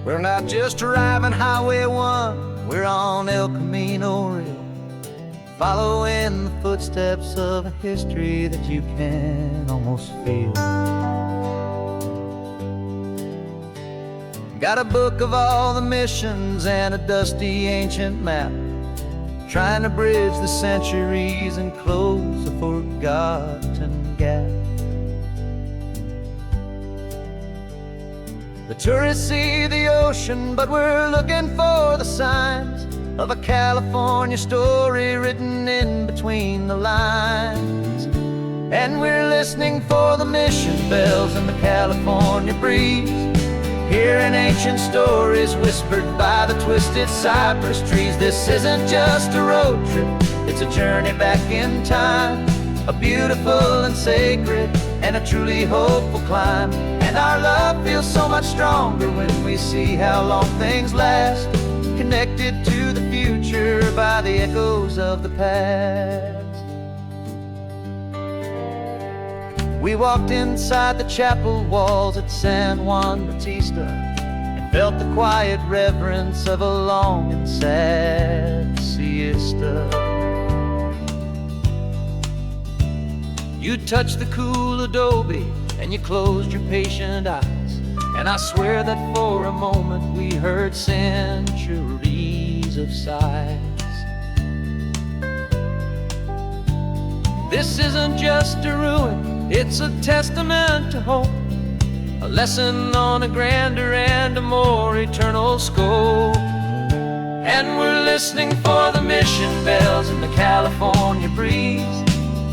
We're not just driving Highway 1, we're on El Camino Real, following the footsteps of a history that you can almost feel. Got a book of all the missions and a dusty ancient map, trying to bridge the centuries and close a forgotten gap. The tourists see the ocean, but we're looking for the signs of a California story written in between the lines. And we're listening for the mission bells in the California breeze, hearing ancient stories whispered by the twisted cypress trees. This isn't just a road trip, it's a journey back in time, a beautiful and sacred and a truly hopeful climb. And our love feels so much stronger when we see how long things last, connected to the future by the echoes of the past. We walked inside the chapel walls at San Juan Bautista and felt the quiet reverence of a long and sad siesta. You touched the cool adobe and you closed your patient eyes, and I swear that for a moment we heard centuries of sighs. This isn't just a ruin, it's a testament to hope, a lesson on a grander and a more eternal scope. And we're listening for the mission bells in the California breeze,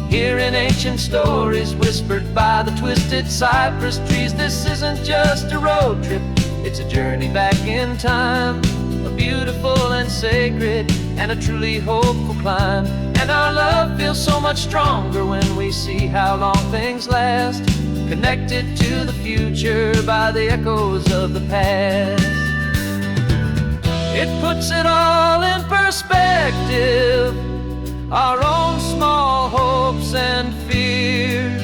hearing ancient stories whispered by the twisted cypress trees. This isn't just a road trip, it's a journey back in time, a beautiful and sacred and a truly hopeful climb. And our love feels so much stronger when we see how long things last, connected to the future by the echoes of the past. It puts it all in perspective, our own small hopes and fears,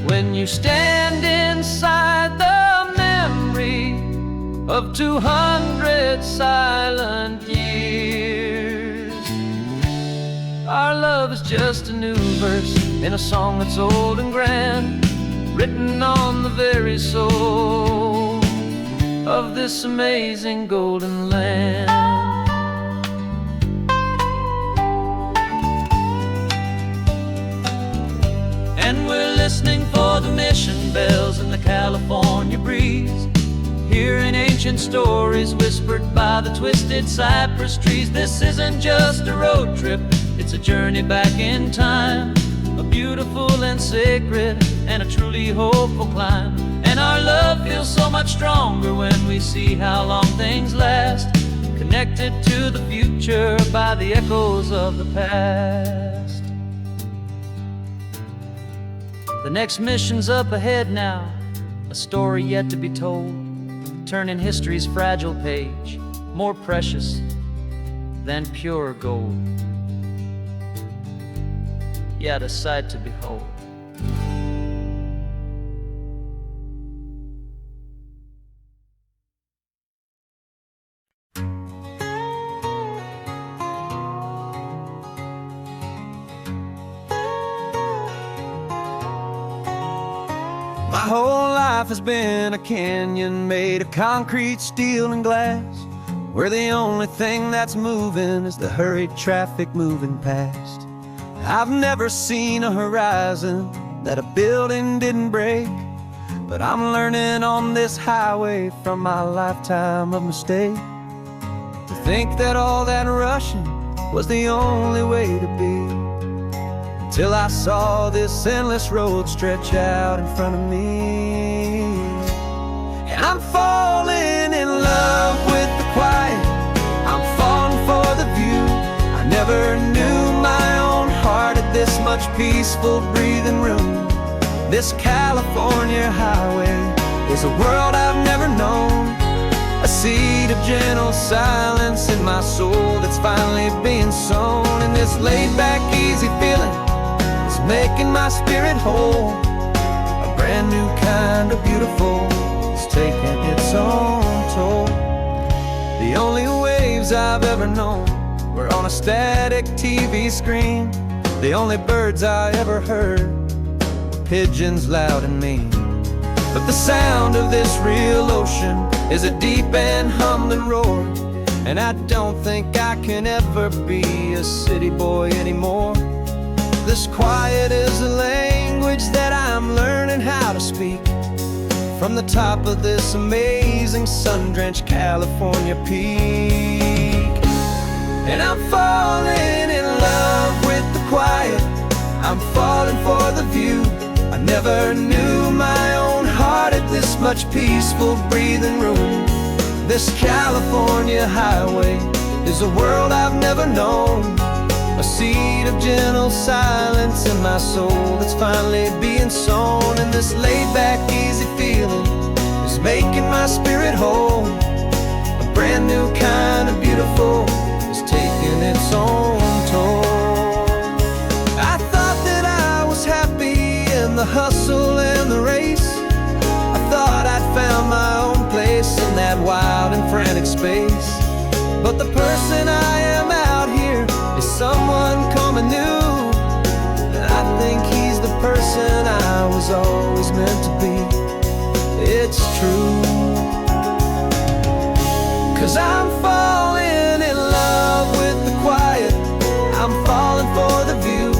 when you stand inside the memory of 200 silent years. Our love is just a new verse in a song that's old and grand, written on the very soul of this amazing golden land. And we're listening for the mission bells in the California breeze, hearing ancient stories whispered by the twisted cypress trees. This isn't just a road trip, it's a journey back in time, a beautiful and sacred and a truly hopeful climb. And our love feels so much stronger when we see how long things last, connected to the future by the echoes of the past. The next mission's up ahead now, a story yet to be told, turning history's fragile page more precious than pure gold. Yet a sight to behold. My whole life has been a canyon made of concrete, steel, and glass, where the only thing that's moving is the hurried traffic moving past. I've never seen a horizon that a building didn't break, but I'm learning on this highway from my lifetime of mistake to think that all that rushing was the only way to be, till I saw this endless road stretch out in front of me. And I'm falling in love with the quiet, I'm falling for the view. I never knew my own heart had this much peaceful breathing room. This California highway is a world I've never known, a seed of gentle silence in my soul that's finally being sown. And this laid-back, easy feeling is making my spirit whole. A brand new kind of beautiful is taking its own toll. The only waves I've ever known were on a static TV screen. The only birds I ever heard were pigeons loud and mean. But the sound of this real ocean is a deep and humbling roar, and I don't think I can ever be a city boy anymore. This quiet is a language that I'm learning how to speak from the top of this amazing sun-drenched California peak. And I'm falling in love with the quiet, I'm falling for the view. I never knew my own heart had this much peaceful breathing room. This California highway is a world I've never known, a seed of gentle silence in my soul that's finally being sown. And this laid-back, easy feeling is making my spirit whole. A brand new kind of beautiful is taking its own toll. I thought that I was happy in the hustle and the race. I thought I'd found my own place in that wild and frantic space. But the person I am out here is someone coming new, and I think he's the person I was always meant to be. It's true, 'cause I'm falling in love with the quiet, I'm falling for the view.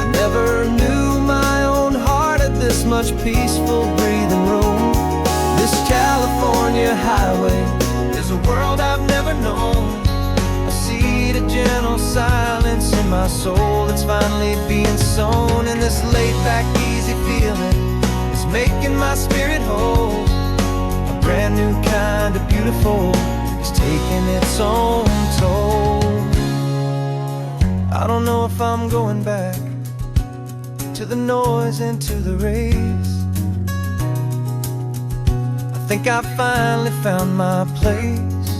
I never knew my own heart had this much peaceful breathing room. This California highway is a world I've never known, a seed of gentle silence in my soul that's finally being sown. And this laid-back, easy feeling is making my spirit whole. A brand new kind of beautiful is taking its own toll. I don't know if I'm going back to the noise and to the race. I think I finally found my place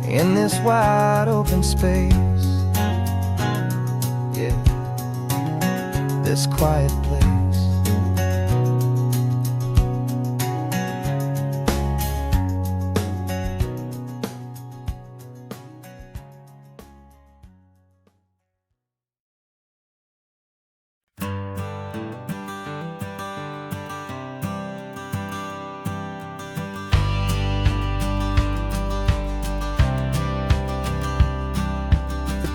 in this wide open space. Yeah, this quiet place.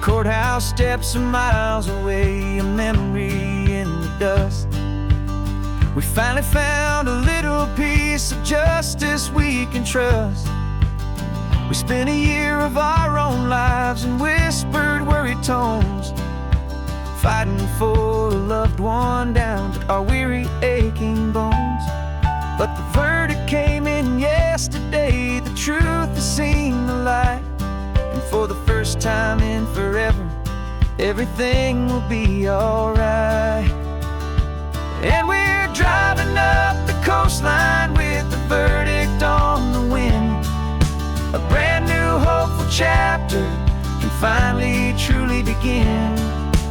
Courthouse steps are miles away, a memory in the dust. We finally found a little piece of justice we can trust. We spent a year of our own lives in whispered, worried tones, fighting for a loved one down to our weary, aching bones. But the verdict came in yesterday, the truth has seen the light. And for the first time in forever, everything will be alright. And we're driving up the coastline with the verdict on the wind. A brand new hopeful chapter can finally truly begin.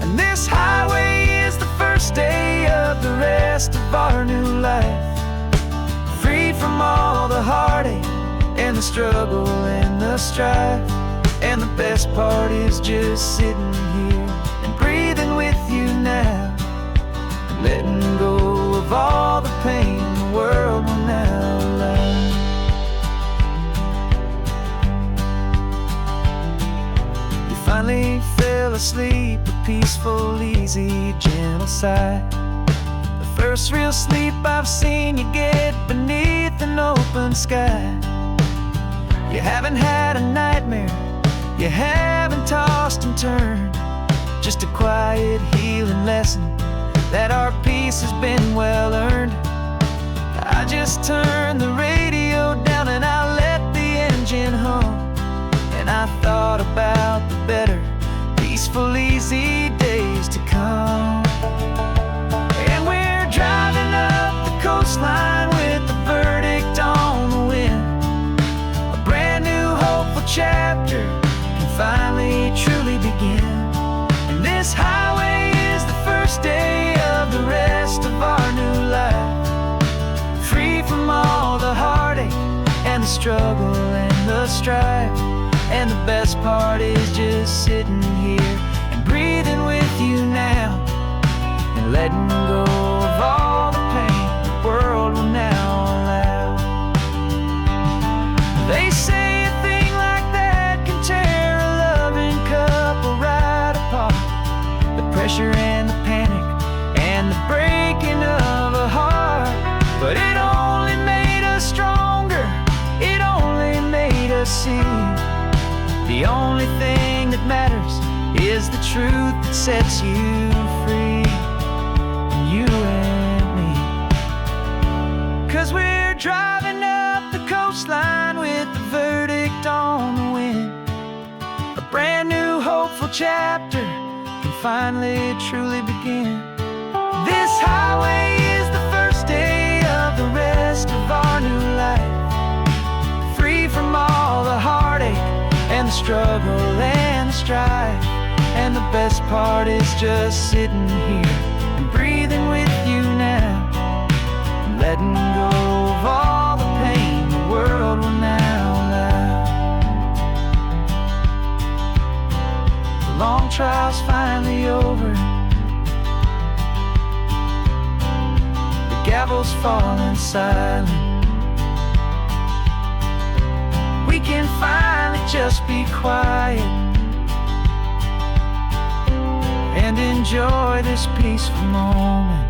And this highway is the first day of the rest of our new life, free from all the heartache and the struggle and the strife. And the best part is just sitting here and breathing with you now, and letting go of all the pain the world will now allow. You finally fell asleep, a peaceful, easy, gentle sigh. The first real sleep I've seen you get beneath an open sky. You haven't had a nightmare, you haven't tossed and turned, just a quiet healing lesson that our peace has been well earned. I just turned the radio down and I let the engine hum, and I thought about the better, peaceful, easy days to come. And we're driving up the coastline with the verdict on the wind. A brand new hopeful chapter finally truly begin. And this highway is the first day of the rest of our new life, free from all the heartache and the struggle and strive. And the best part is just sitting here and breathing with you now, and letting go of all the pain the world will now allow. They say a thing like that can tear a loving couple right apart. The pressure and the panic and the breaking of a heart, but it only made us stronger. It only made us see the only thing that matters is the truth that sets you free, you and me. 'Cause we're driving up the coastline with the verdict on the wind. A brand new hopeful chapter can finally truly begin. This highway is the first day of the rest of our new life, free from all the heartache and the struggle and the strife. And the best part is just sitting here and breathing with you now, and letting go of all the pain the world will now allow. The long trial's finally over, the gavel's falling silent. We can finally just be quiet and enjoy this peaceful moment.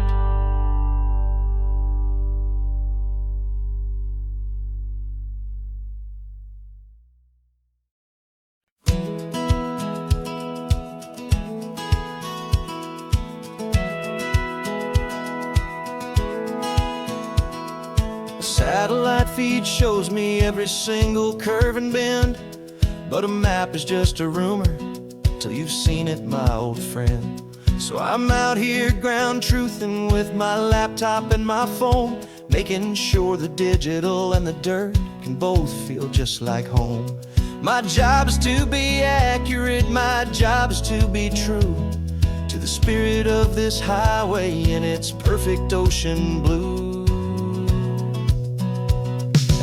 Satellite feed shows me every single curve and bend, but a map is just a rumor till you've seen it, my old friend. So I'm out here ground truthing with my laptop and my phone, making sure the digital and the dirt can both feel just like home. My job is to be accurate, my job is to be true to the spirit of this highway in its perfect ocean blue.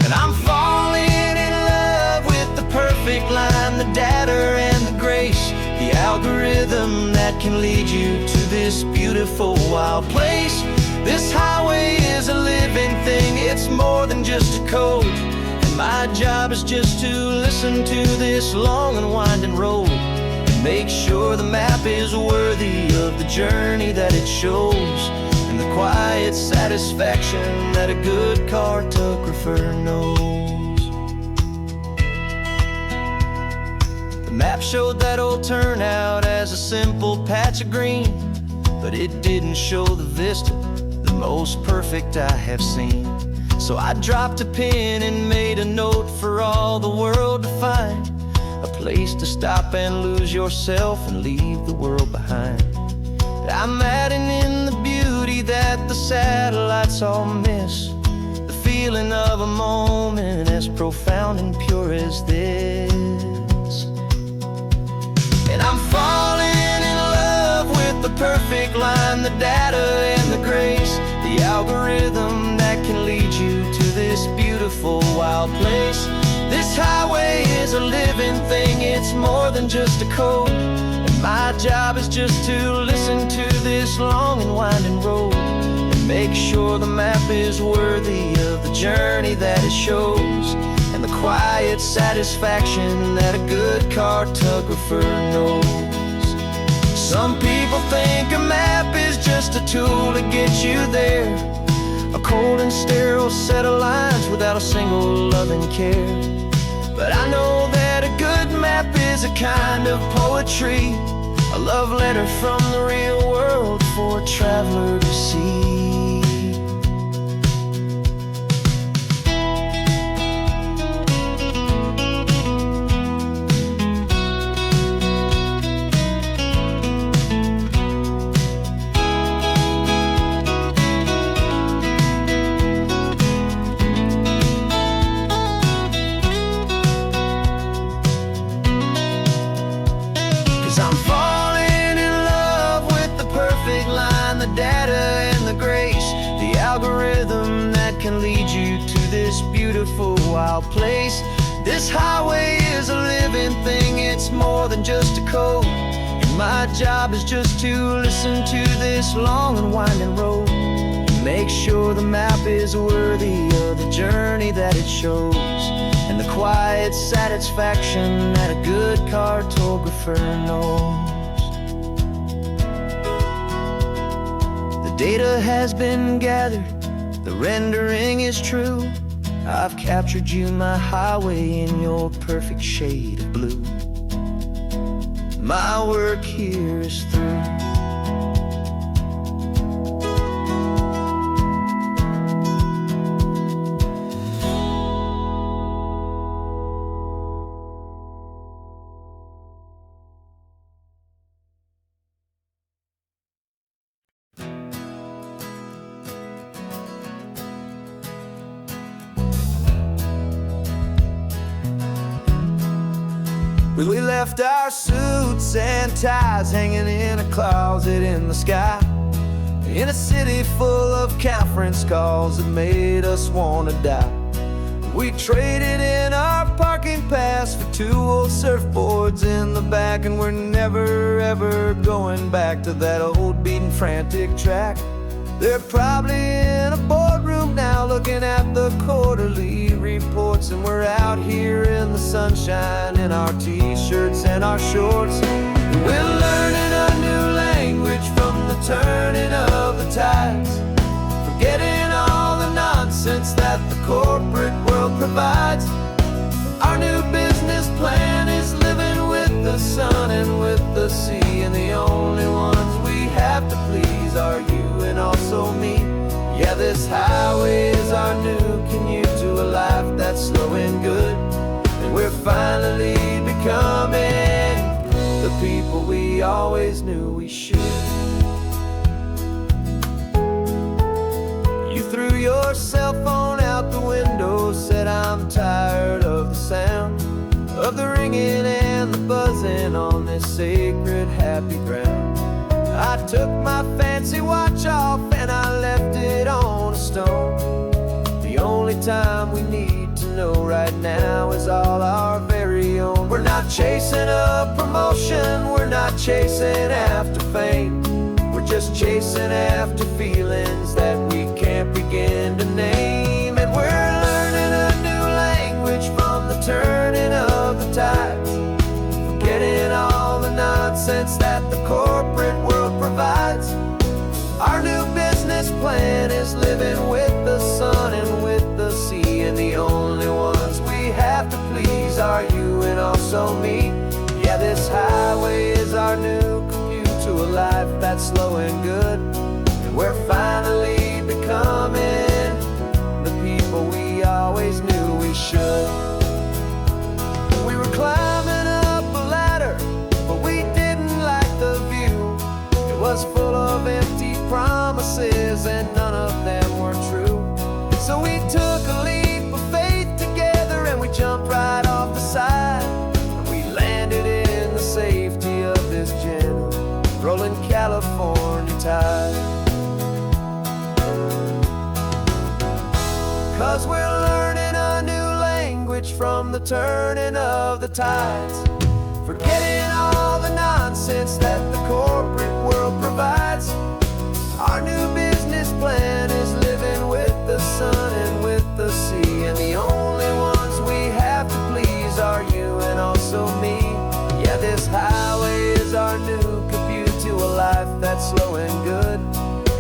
And I'm falling in love with the perfect line, the data and the grace, the algorithm that can lead you to this beautiful wild place. This highway is a living thing, it's more than just a code. And my job is just to listen to this long and winding road, and make sure the map is worthy of the journey that it shows, and the quiet satisfaction that a good cartographer knows. The map showed that old turnout as a simple patch of green, but it didn't show the vista, the most perfect I have seen. So I dropped a pin and made a note for all the world to find, a place to stop and lose yourself and leave the world behind. I'm adding in the beauty that the satellites all miss, the feeling of a moment as profound and pure as this. And I'm falling in love with the perfect line, the data and the grace, the algorithm that can lead you to this beautiful wild place. This highway is a living thing, it's more than just a code. My job is just to listen to this long and winding road, and make sure the map is worthy of the journey that it shows, and the quiet satisfaction that a good cartographer knows. Some people think a map is just a tool to get you there, a cold and sterile set of lines without a single loving care. But I know that a good map is a kind of poetry, a love letter from the real world for a traveler to see. Algorithm that can lead you to this beautiful wild place. This highway is a living thing, it's more than just a code. And my job is just to listen to this long and winding road, and make sure the map is worthy of the journey that it shows, and the quiet satisfaction that a good cartographer knows. The data has been gathered, the rendering is true. I've captured you, my highway, in your perfect shade of blue. My work here is through. We left our suits and ties hanging in a closet in the sky, in a city full of conference calls that made us want to die. We traded in our parking pass for 2 old surfboards in the back, and we're never ever going back to that old beaten frantic track. They're probably in a boardroom now looking at the quarterly reports, and we're out here in the sunshine in our t-shirts and our shorts. We're learning a new language from the turning of the tides, forgetting all the nonsense that the corporate world provides. Our new business plan is living with the sun and with the sea, and the only ones we have to please are you and also me. Yeah, this highway is our new commute to a life that's slow and good, and we're finally becoming the people we always knew we should. You threw your cell phone out the window, said I'm tired of the sound of the ringing and the buzzing on this sacred happy ground. I took my fancy watch off and I left it on a stone. The only time we need to know right now is all our very own. We're not chasing a promotion, we're not chasing after fame, we're just chasing after feelings that we can't begin to name. And we're learning a new language from the turning of the tides, forgetting all the nonsense that the corporate world provides. Our new business plan is living with the sun and with the sea, and the only ones we have to please are you and also me. Yeah, this highway is our new commute to a life that's slow and good, and we're finally becoming the people we always knew we should. We were climbing up a ladder, but we didn't like the view. It was full of empty promises and none of them were true. So we took a leap of faith together and we jumped right off the side, and we landed in the safety of this gentle rolling California tide. 'Cause we're learning a new language from the turning of the tides, forgetting all the nonsense that the corporate world provides. Our new business plan is living with the sun and with the sea, and the only ones we have to please are you and also me. Yeah, this highway is our new commute to a life that's slow and good,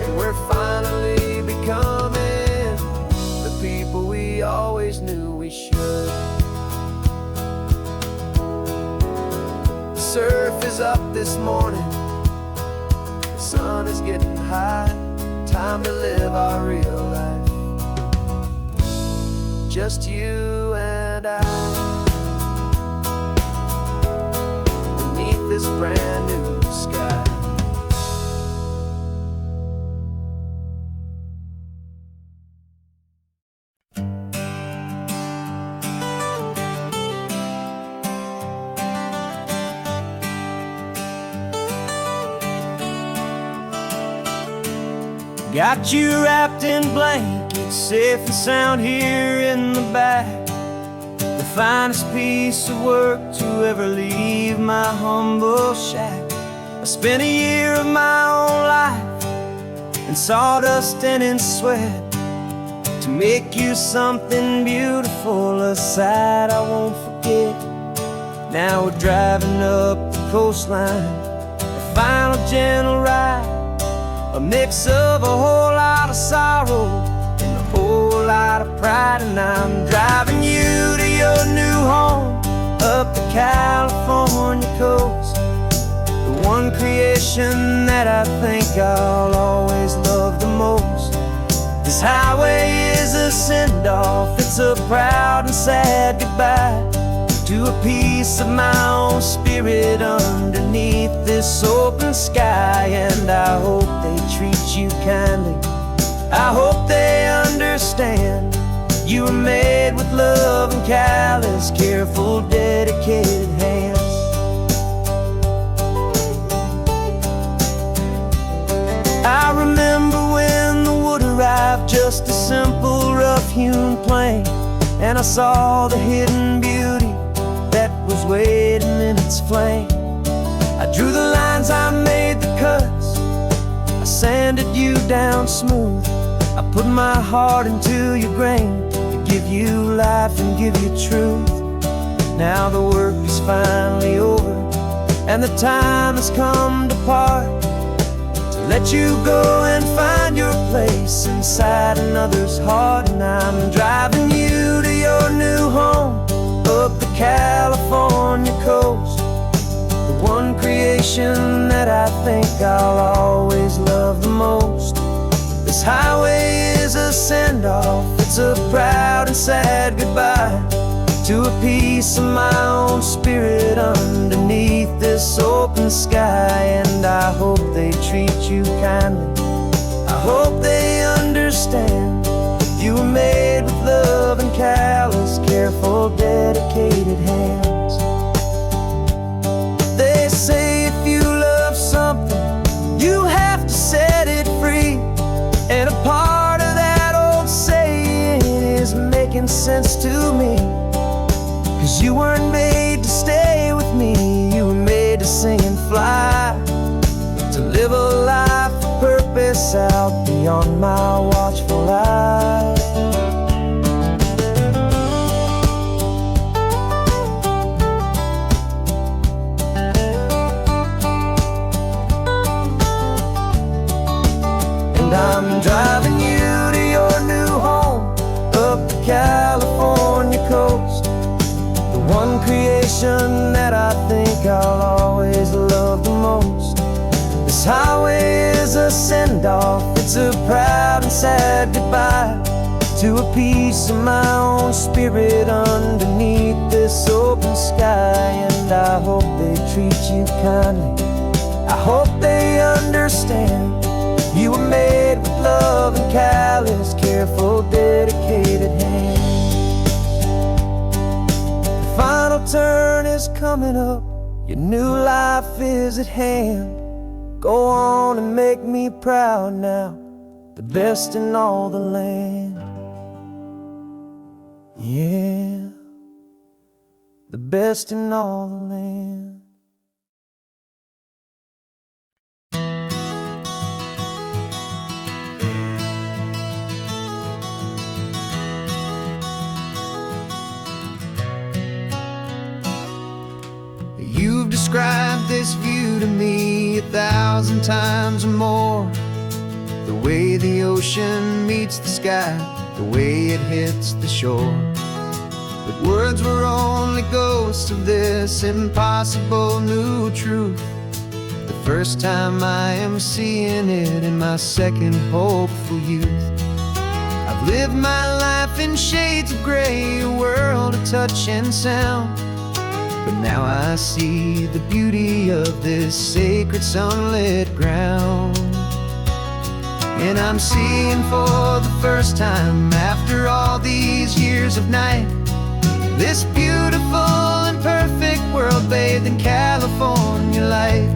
and we're finally becoming the people we always knew we should. The surf is up this morning, the sun is getting high, time to live our real life, just you and I, beneath this brand new sky. Got you wrapped in blankets, safe and sound here in the back. The finest piece of work to ever leave my humble shack. I spent a year of my own life in sawdust and in sweat to make you something beautiful, a sight I won't forget. Now we're driving up the coastline, a final gentle ride, a mix of a whole lot of sorrow and a whole lot of pride. And I'm driving you to your new home up the California coast, the one creation that I think I'll always love the most. This highway is a send-off, it's a proud and sad goodbye to a piece of my own spirit underneath this open sky. And I hope they treat you kindly, I hope they understand you were made with love and callous, careful, dedicated hands. I remember when the wood arrived, just a simple rough-hewn plank, and I saw the hidden beauty that was waiting in its flame. I drew the lines, I made the cuts, I sanded you down smooth. I put my heart into your grain to give you life and give you truth. Now the work is finally over and the time has come to part, to let you go and find your place inside another's heart. And I'm driving you to your new home up the California coast, the one creation that I think I'll always love the most. This highway is a send-off, it's a proud and sad goodbye to a piece of my own spirit underneath this open sky. And I hope they treat you kindly, I hope they understand you were made with love and callous, careful, dedicated hands. They say if you love something, you have to set it free. And a part of that old saying is making sense to me, 'cause you weren't made to stay with me, you were made to sing and fly, to live a life of purpose out beyond my watchful eye. And I'm driving you to your new home up the California coast, the one creation that I think I'll always love the most. This highway is a send-off, it's a proud and sad goodbye to a piece of my own spirit underneath this open sky. And I hope they treat you kindly, I hope they understand you were made with love and callous, careful, dedicated hands. The final turn is coming up, your new life is at hand. Go on and make me proud now, the best in all the land. Yeah, the best in all the land. You've described this view to me 1,000 times or more, the way the ocean meets the sky, the way it hits the shore. But words were only ghosts of this impossible new truth. The first time I am seeing it in my second hopeful youth. I've lived my life in shades of gray, a world of touch and sound, but now I see the beauty of this sacred sunlit ground. And I'm seeing for the first time after all these years of night, this beautiful and perfect world bathed in California light.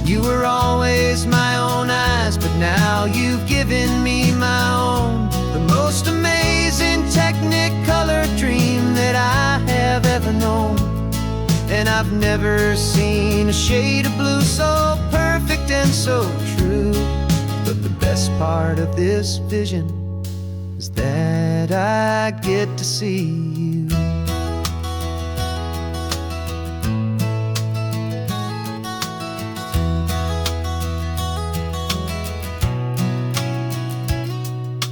You were always my own eyes, but now you've given me my own, the most amazing technicolor dream that I have And I've never seen a shade of blue so perfect and so true. But the best part of this vision is that I get to see you.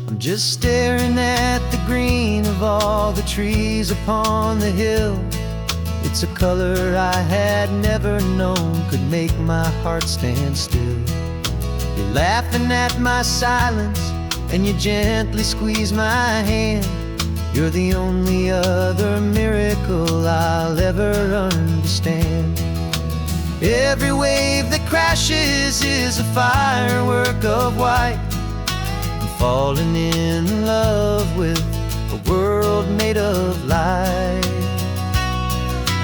I'm just staring at the green of all the trees upon the hill. It's a color I had never known could make my heart stand still. You're laughing at my silence, and you gently squeeze my hand. You're the only other miracle I'll ever understand. Every wave that crashes is a firework of white. I'm falling in love with a world made of light.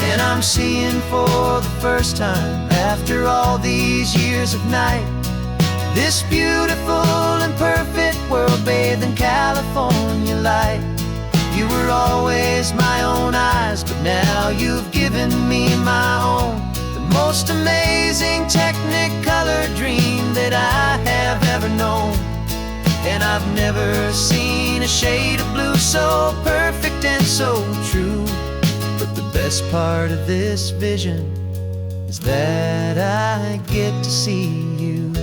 And I'm seeing for the first time, after all these years of night, this beautiful and perfect world bathed in California light. You were always my own eyes, but now you've given me my own. The most amazing technicolor dream that I have ever known. And I've never seen a shade of blue so perfect and so true. But the best part of this vision is that I get to see you.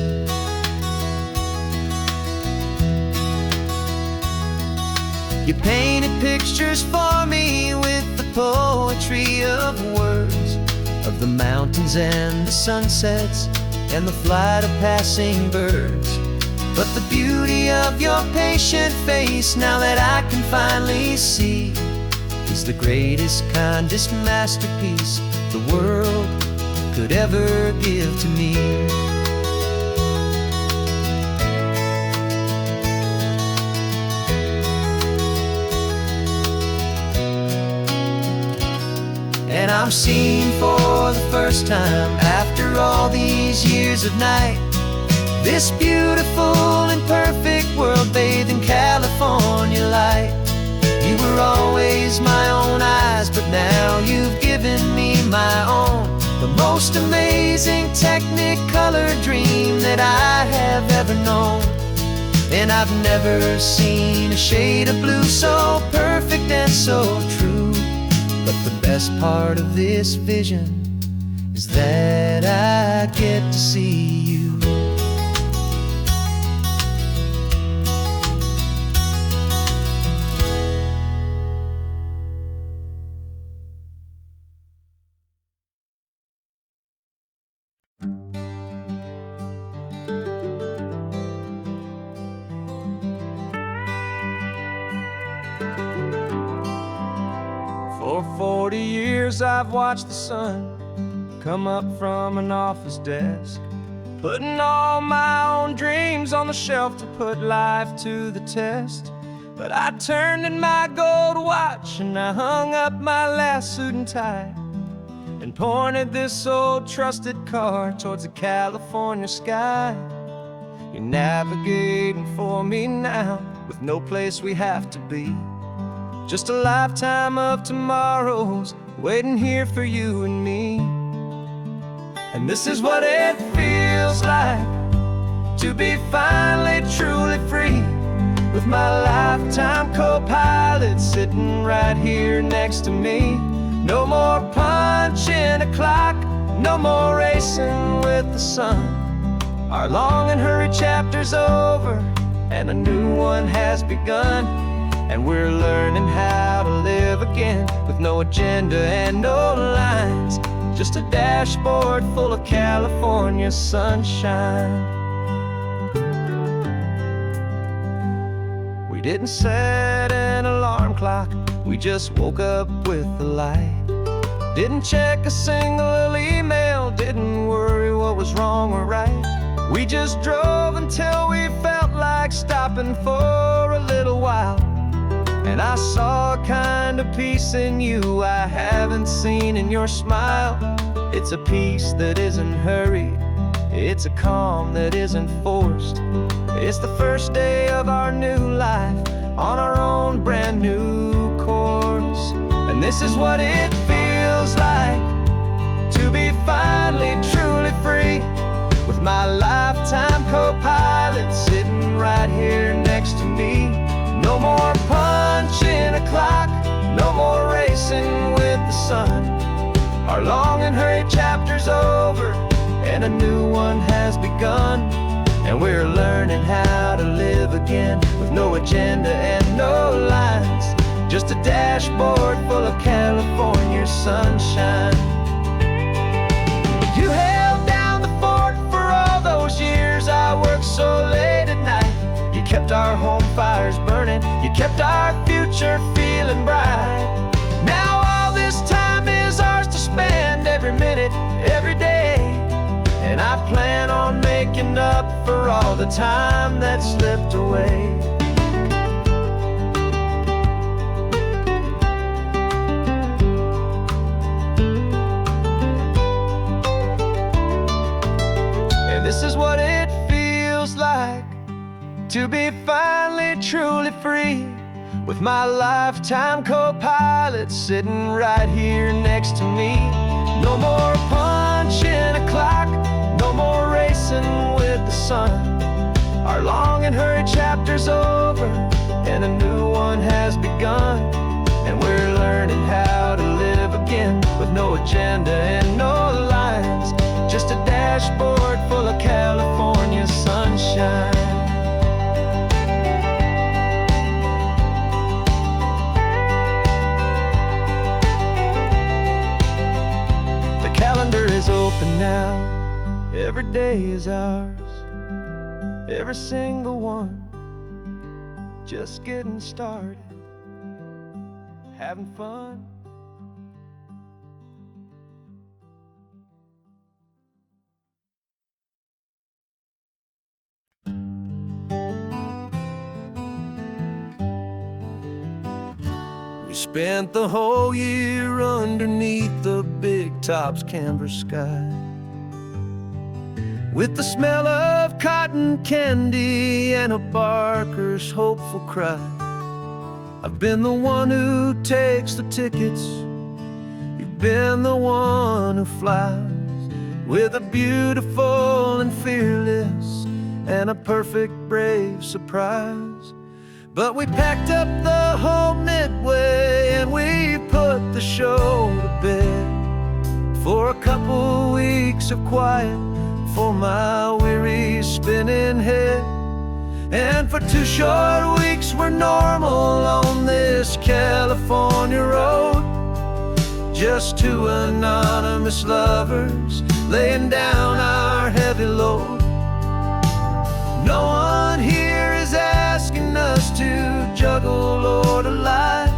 You painted pictures for me with the poetry of words, of the mountains and the sunsets and the flight of passing birds. But the beauty of your patient face, now that I can finally see, is the greatest, kindest masterpiece the world could ever give to me. And I'm seeing for the first time, after all these years of night, this beautiful and perfect world bathed in California light. You were always my own eyes, but now you've given me my own. The most amazing technicolor dream that I have ever known. And I've never seen a shade of blue so perfect and so true. But the best part of this vision is that I get to see you. For 40 years I've watched the sun come up from an office desk, putting all my own dreams on the shelf to put life to the test. But I turned in my gold watch and I hung up my last suit and tie, and pointed this old trusted car towards the California sky. You're navigating for me now, with no place we have to be. Just a lifetime of tomorrows waiting here for you and me. And this is what it feels like to be finally truly free, with my lifetime co-pilot sitting right here next to me. No more punching a clock, no more racing with the sun. Our long and hurried chapter's over and a new one has begun. And we're learning how to live again, with no agenda and no lines, just a dashboard full of California sunshine. We didn't set an alarm clock, we just woke up with the light. Didn't check a single email, didn't worry what was wrong or right. We just drove until we felt like stopping for a little while. And I saw a kind of peace in you I haven't seen in your smile. It's a peace that isn't hurried, it's a calm that isn't forced. It's the first day of our new life on our own brand new course. And this is what it feels like finally truly free, with my lifetime co-pilot sitting right here next to me. No more punching a clock, no more racing with the sun. Our long and hurried chapter's over, and a new one has begun. And we're learning how to live again, with no agenda and no lines, just a dashboard full of California sunshine. You held down the fort for all those years I worked so late at night. You kept our home fires burning, you kept our future feeling bright. Now all this time is ours to spend, every minute, every day. And I plan on making up for all the time that slipped away. And this is what it feels like to be finally truly free, with my lifetime co-pilot sitting right here next to me. No more punching a clock, no more racing with the sun. Our long and hurried chapter's over, and a new one has begun. And we're learning how to live again, with no agenda and no lines, just a dashboard full of California sunshine. The calendar is open now, every day is ours, every single one, just getting started, having fun. We spent the whole year underneath the big top's canvas sky, with the smell of cotton candy and a barker's hopeful cry. I've been the one who takes the tickets, you've been the one who flies, with a beautiful and fearless and a perfect brave surprise. But we packed up the whole Midway and we put the show to bed, for a couple weeks of quiet for my weary spinning head. And for 2 short weeks we're normal on this California road, just 2 anonymous lovers laying down our heavy load. No one here is asking us to juggle or to lie.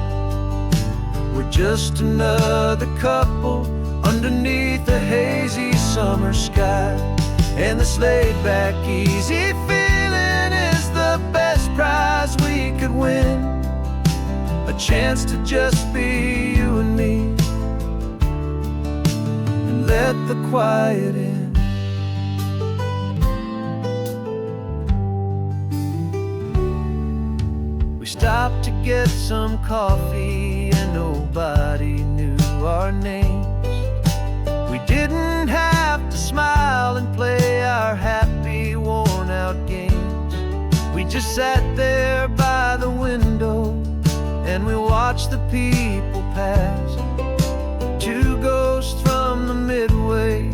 We're just another couple underneath the hazy summer sky. And this laid-back, easy feeling is the best prize we could win, a chance to just be you and me, and let the quiet in. We stopped to get some coffee and nobody knew our names. We didn't have to smile and play our happy, worn-out games. We just sat there by the window and we watched the people pass, 2 ghosts from the Midway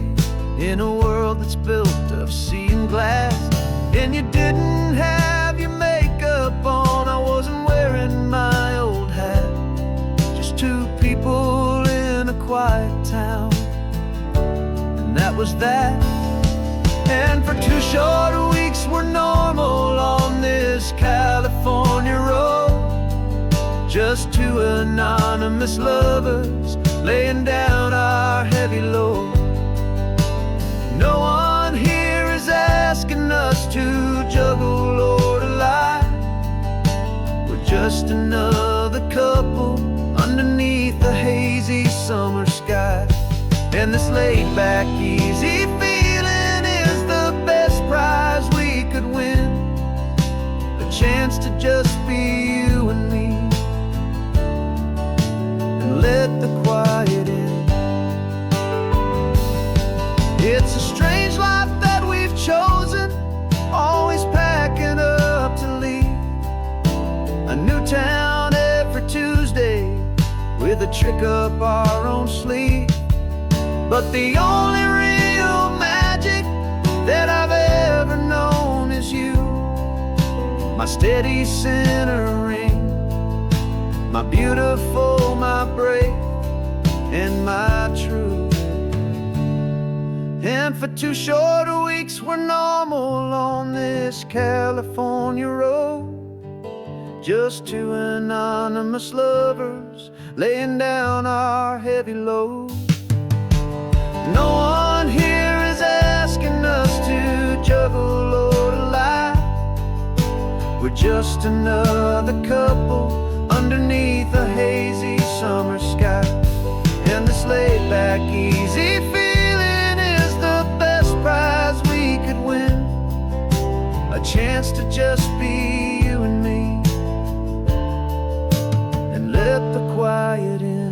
in a world that's built of sea and glass. And you didn't have your makeup on, I wasn't wearing my old hat, just 2 people in a quiet town, and that was that. And for 2 short weeks we're normal on this California road, just 2 anonymous lovers laying down our heavy load. No one here is asking us to juggle or to lie. We're just another couple underneath the hazy summer sky. And this laid-back, easy feeling is the best prize we could win, a chance to just be you and me, and let the quiet in. the trick up our own sleeve. But the only real magic that I've ever known is you, my steady centering, my beautiful, my brave, and my true. And for 2 short weeks we're normal on this California road, just 2 anonymous lovers laying down our heavy load. No one here is asking us to juggle or to lie. We're just another couple underneath a hazy summer sky. And this laid back, easy feeling is the best prize we could win, a chance to just be you and me, and let the quiet in.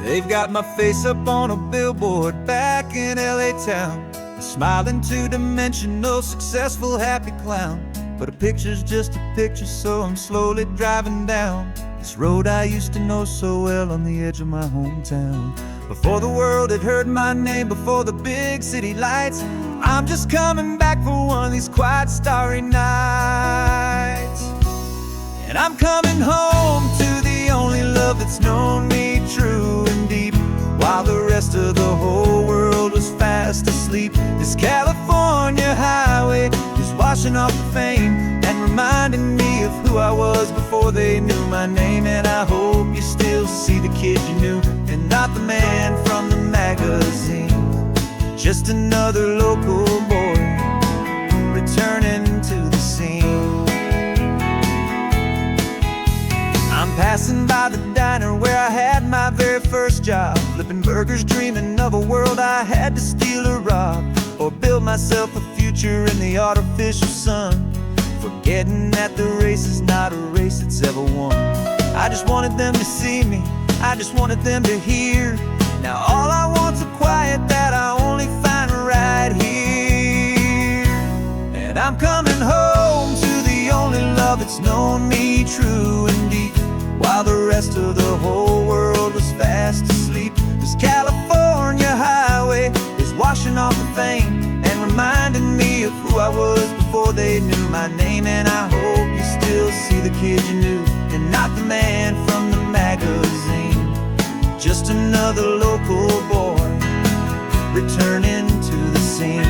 They've got my face up on a billboard back in LA town, a smiling two-dimensional, successful, happy clown. But a picture's just a picture, so I'm slowly driving down this road I used to know so well on the edge of my hometown. Before the world had heard my name, before the big city lights, I'm just coming back for one of these quiet, starry nights. And I'm coming home to the only love that's known me true and deep, while the rest of the whole world was fast asleep. This California highway is washing off the fame and reminding me of who I was before they knew my name. And I hope you still see the kid you knew, and not the man from the magazine. Just another local boy returning to the scene. I'm passing by the diner where I had my very first job, flipping burgers, dreaming of a world I had to steal or rob, or build myself a future in the artificial sun, forgetting that the race is not a race that's ever won. I just wanted them to see me, I just wanted them to hear. Now all I want's a quiet that I only find right here. And I'm coming home to the only love that's known me true and deep, while the rest of the whole world was fast asleep. This California highway is washing off the fame and reminding me of who I was before they knew my name. And I hope you still see the kid you knew, and not the man from the magazine. Just another local boy returning to the scene.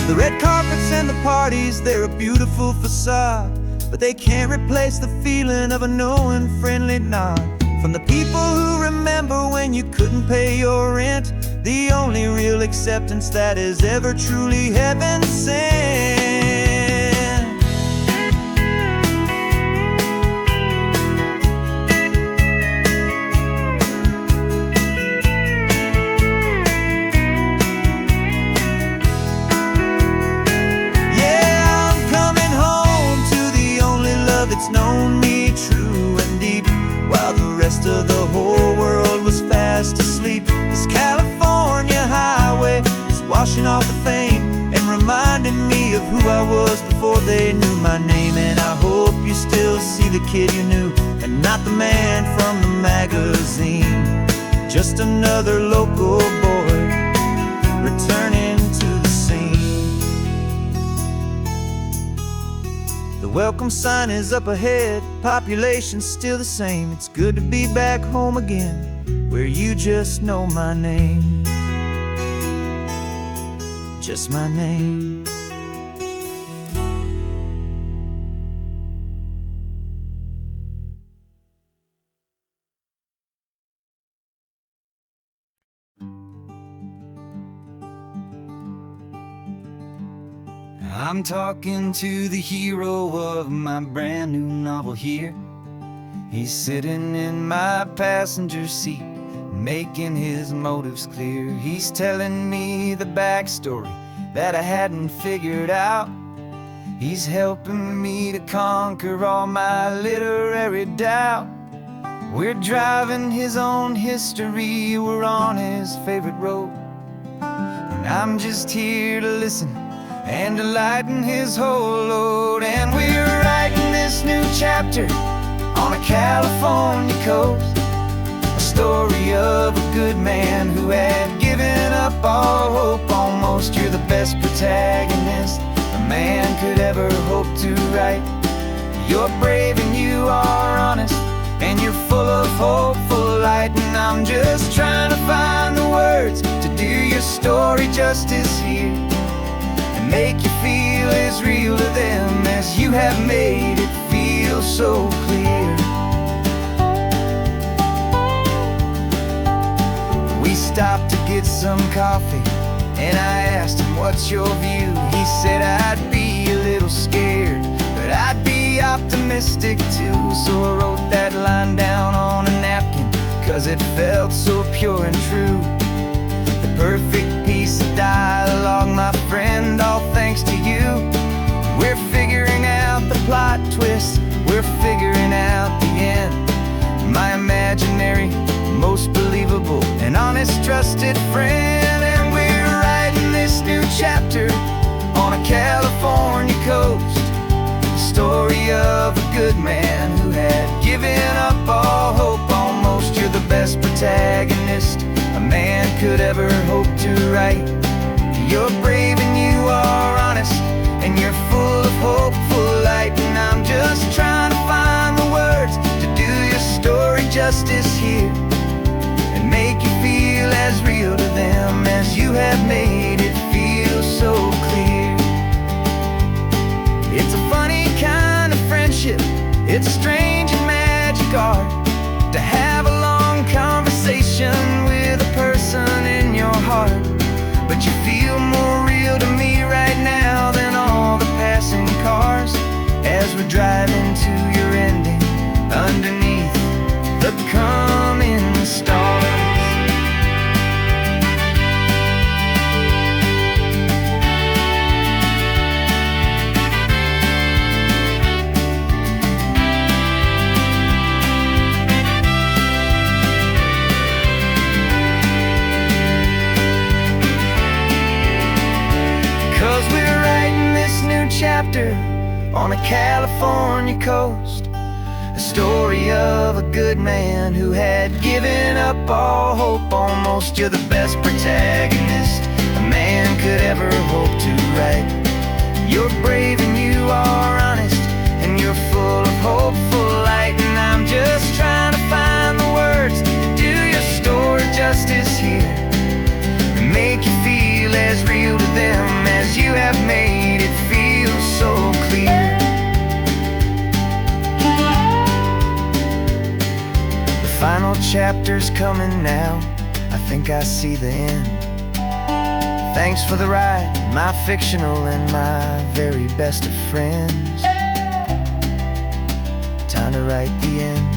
The red carpets and the parties, they're a beautiful facade, but they can't replace the feeling of a knowing, friendly nod from the people who remember when you couldn't pay your rent, the only real acceptance that is ever truly heaven sent. Yeah, I'm coming home to the only love that's known me true and deep, while the rest of the whole world was fast asleep. This California highway is washing off the fame and reminding me of who I was before they knew my name. And I hope you still see the kid you knew, and not the man from the magazine. Just another local boy returning to the scene. The welcome sign is up ahead, population's still the same. It's good to be back home again, where you just know my name. Just my name. I'm talking to the hero of my brand new novel here. He's sitting in my passenger seat, making his motives clear. He's telling me the backstory that I hadn't figured out. He's helping me to conquer all my literary doubt. We're driving his own history, we're on his favorite road, and I'm just here to listen and to lighten his whole load. And we're writing this new chapter on a California coast, a story of a good man who had given up all hope almost. You're the best protagonist a man could ever hope to write. You're brave and you are honest, and you're full of hopeful light. And I'm just trying to find the words to do your story justice here, and make you feel as real to them as you have made it feel so clear. We stopped to get some coffee, and I asked him, what's your view? He said, I'd be a little scared, but I'd be optimistic too. So I wrote that line down on a napkin, 'cause it felt so pure and true. The perfect piece of dialogue, my friend, all thanks to you. We're figuring out the plot twist, we're figuring out the end. My imaginary, most believable and honest trusted friend. And we're writing this new chapter on a California coast, the story of a good man who had given up all hope almost. You're the best protagonist a man could ever hope to write. You're brave and you are honest, and you're full of hopeful light. And I'm just trying to find the words to do your story justice here, and make you feel as real to them as you have made it feel so clear. It's a funny kind of friendship, it's strange and magic art to have a long conversation with a person in your heart. But you feel more real to me right now than all the passing cars, as we're driving to your ending underneath the coming stars. 'Cause we're writing this new chapter on a California coast, a story of a good man who had given up all hope almost. You're the best protagonist a man could ever hope to write. You're brave and you are honest, and you're full of hopeful light. And I'm just trying to find the words to do your story justice here, and make you feel as real to them as you have made it feel so clear. The final chapter's coming now, I think I see the end. Thanks for the ride, my fictional and my very best of friends. Time to write the end.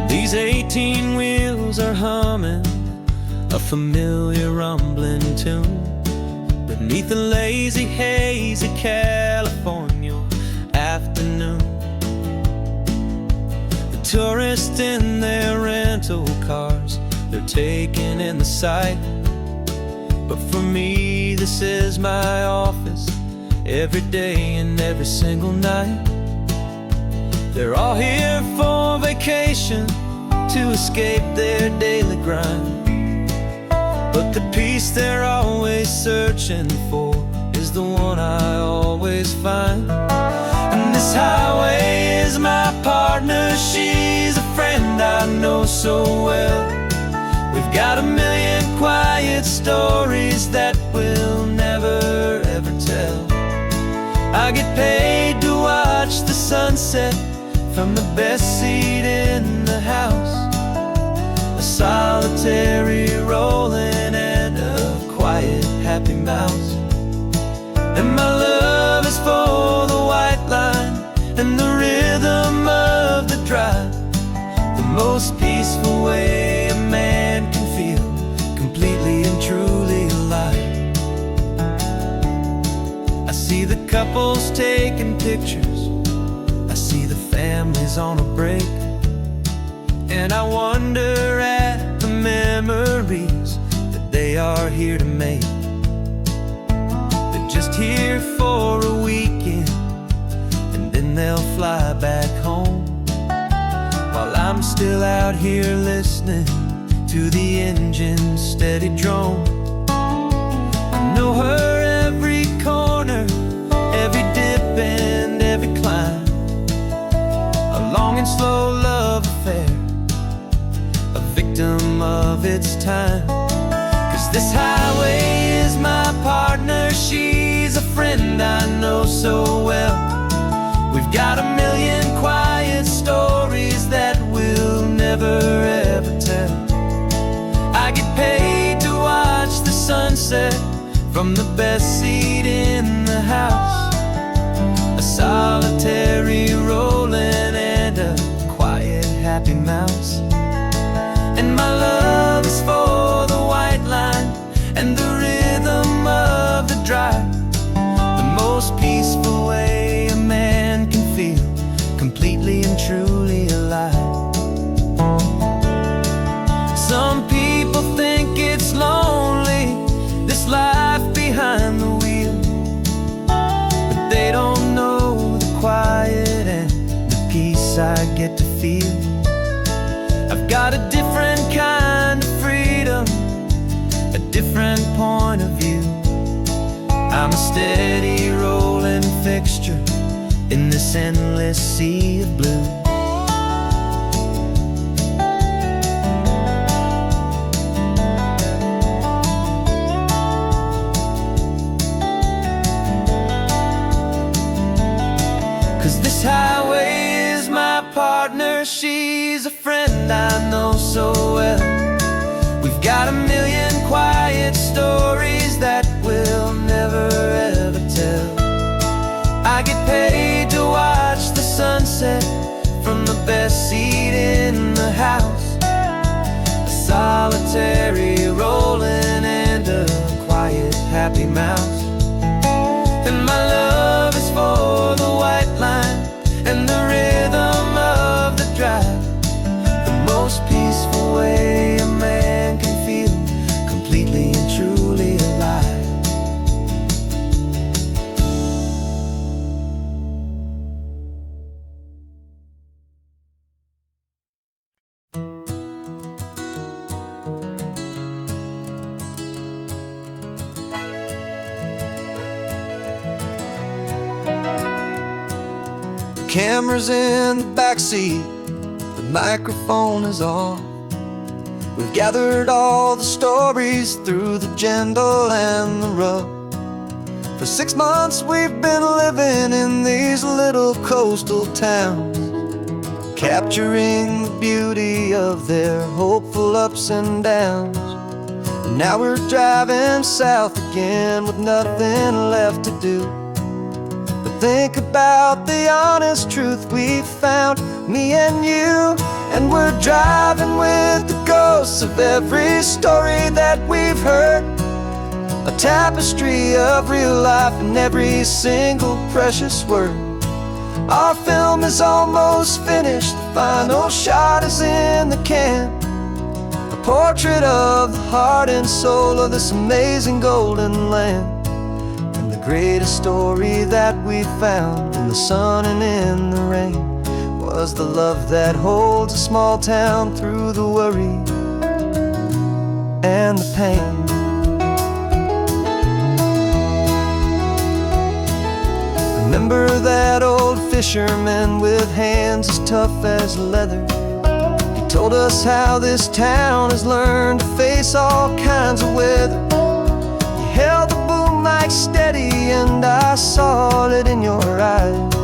These 18 wheels are humming a familiar rumbling tune beneath the lazy haze of California afternoon. The tourists in their rental cars, they're taking in the sight. But for me, this is my office every day and every single night. They're all here for vacation, to escape their daily grind. But the peace they're always searching for is the one I always find. And this highway is my partner, she's a friend I know so well. We've got a million quiet stories that we'll never ever tell. I get paid to watch the sunset from the best seat in the house, a solitary rolling and a quiet, happy mouse. And my love is for the white line and the rhythm of the drive, the most peaceful way a man can feel completely and truly alive. I see the couples taking pictures, I see the families on a break, and I wonder at the memories that they are here to make. They're just here for a weekend, and then they'll fly back home, while I'm still out here listening to the engine's steady drone. I know her every corner, every dip and every climb, a long and slow love affair, a victim of its time. 'Cause this highway is my partner, she's a friend I know so well. We've got a million quiet stories that we'll never ever tell. I get paid to watch the sunset from the best seat in the house, a solitary rolling and a quiet, happy mouse. And my love is for the white line and the rhythm of the drive, the most peaceful way a man can feel completely and truly alive. Some people think it's lonely, this life behind the wheel, but they don't know the quiet and the peace I get to feel. I've got a different kind of freedom, a different point of view. I'm a steady rolling fixture in this endless sea of blue. This highway is my partner, she's a friend I know so well. We've got a million quiet stories that we'll never ever tell. I get paid to watch the sunset from the best seat in the house, a solitary rolling and a quiet, happy mouse. And my love is for the white line and the rhythm of the drive, the most peaceful way a man can feel completely and truly alive. Camera's in the backseat, the microphone is on. We've gathered all the stories through the gentle and the rough. For 6 months we've been living in these little coastal towns, capturing the beauty of their hopeful ups and downs. And now we're driving south again with nothing left to do. Think about the honest truth we found, me and you. And we're driving with the ghosts of every story that we've heard, a tapestry of real life in every single precious word. Our film is almost finished, the final shot is in the can, a portrait of the heart and soul of this amazing golden land. Greatest story that we found in the sun and in the rain was the love that holds a small town through the worry and the pain. Remember that old fisherman with hands as tough as leather? He told us how this town has learned to face all kinds of weather. You held the boom mic steady and I saw it in your eyes.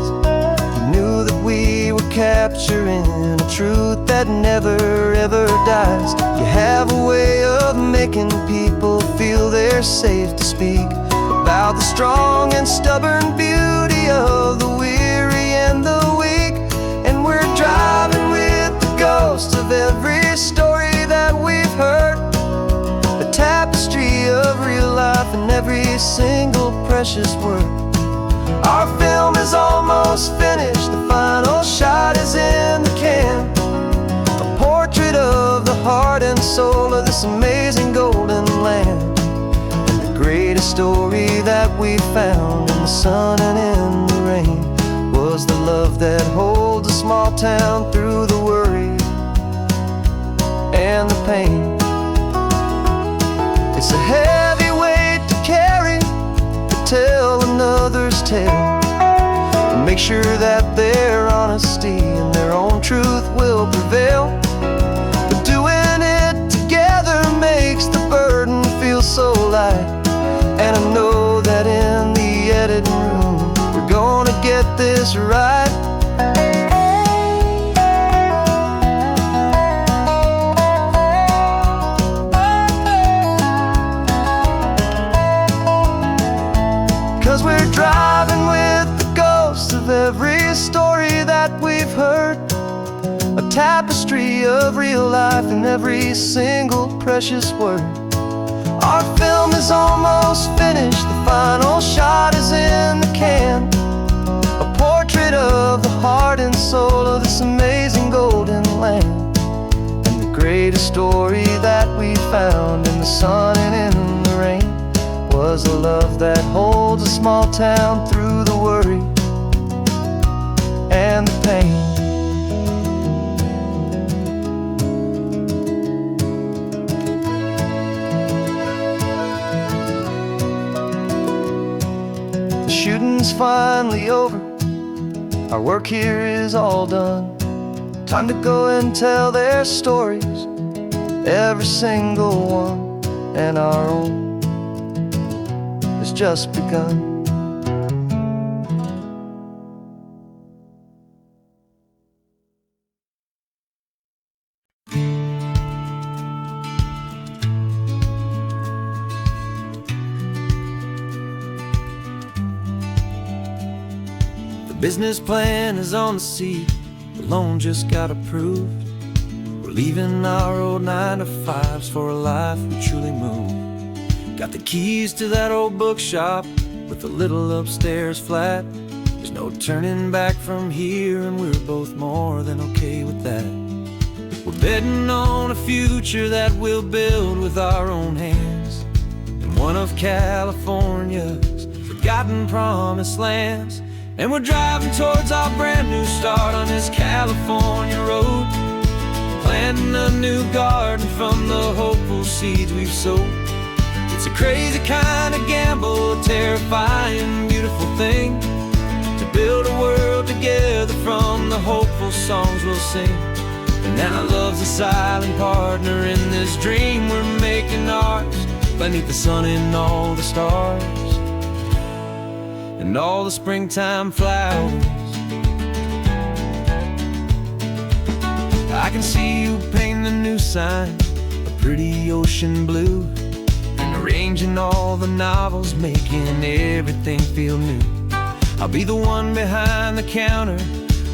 You knew that we were capturing a truth that never ever dies. You have a way of making people feel they're safe to speak about the strong and stubborn beauty of the weary and the weak. And we're driving with the ghosts of every story that we've heard, a tapestry of real life in every single precious word. Our film is almost finished, the final shot is in the can, a portrait of the heart and soul of this amazing golden land. And the greatest story that we found in the sun and in the rain was the love that holds a small town through the worry and the pain. It's a heavy weight to carry, to tell another's tale, and make sure that their honesty and their own truth will prevail. But doing it together makes the burden feel so light. And I know that in the editing room we're gonna get this right. 'Cause we're driving with the ghosts of every story that we've heard, a tapestry of real life in every single precious word. Our film is almost finished, the final shot is in the can, a portrait of the heart and soul of this amazing golden land. And the greatest story that we found in the sun and in the rain was a love that holds a small town through the worry and the pain. The shooting's finally over, our work here is all done. Time to go and tell their stories, every single one, and our own has just begun. The business plan is on the seat, the loan just got approved. We're leaving our old 9-to-5s for a life we truly move. Got the keys to that old bookshop with the little upstairs flat. There's no turning back from here, and we're both more than okay with that. We're betting on a future that we'll build with our own hands, in one of California's forgotten promised lands. And we're driving towards our brand new start on this California road, planting a new garden from the hopeful seeds we've sowed. It's a crazy kind of gamble, a terrifying, beautiful thing, to build a world together from the hopeful songs we'll sing. And now love's a silent partner in this dream we're making ours, beneath the sun and all the stars and all the springtime flowers. I can see you painting a new sign, a pretty ocean blue, arranging all the novels, making everything feel new. I'll be the one behind the counter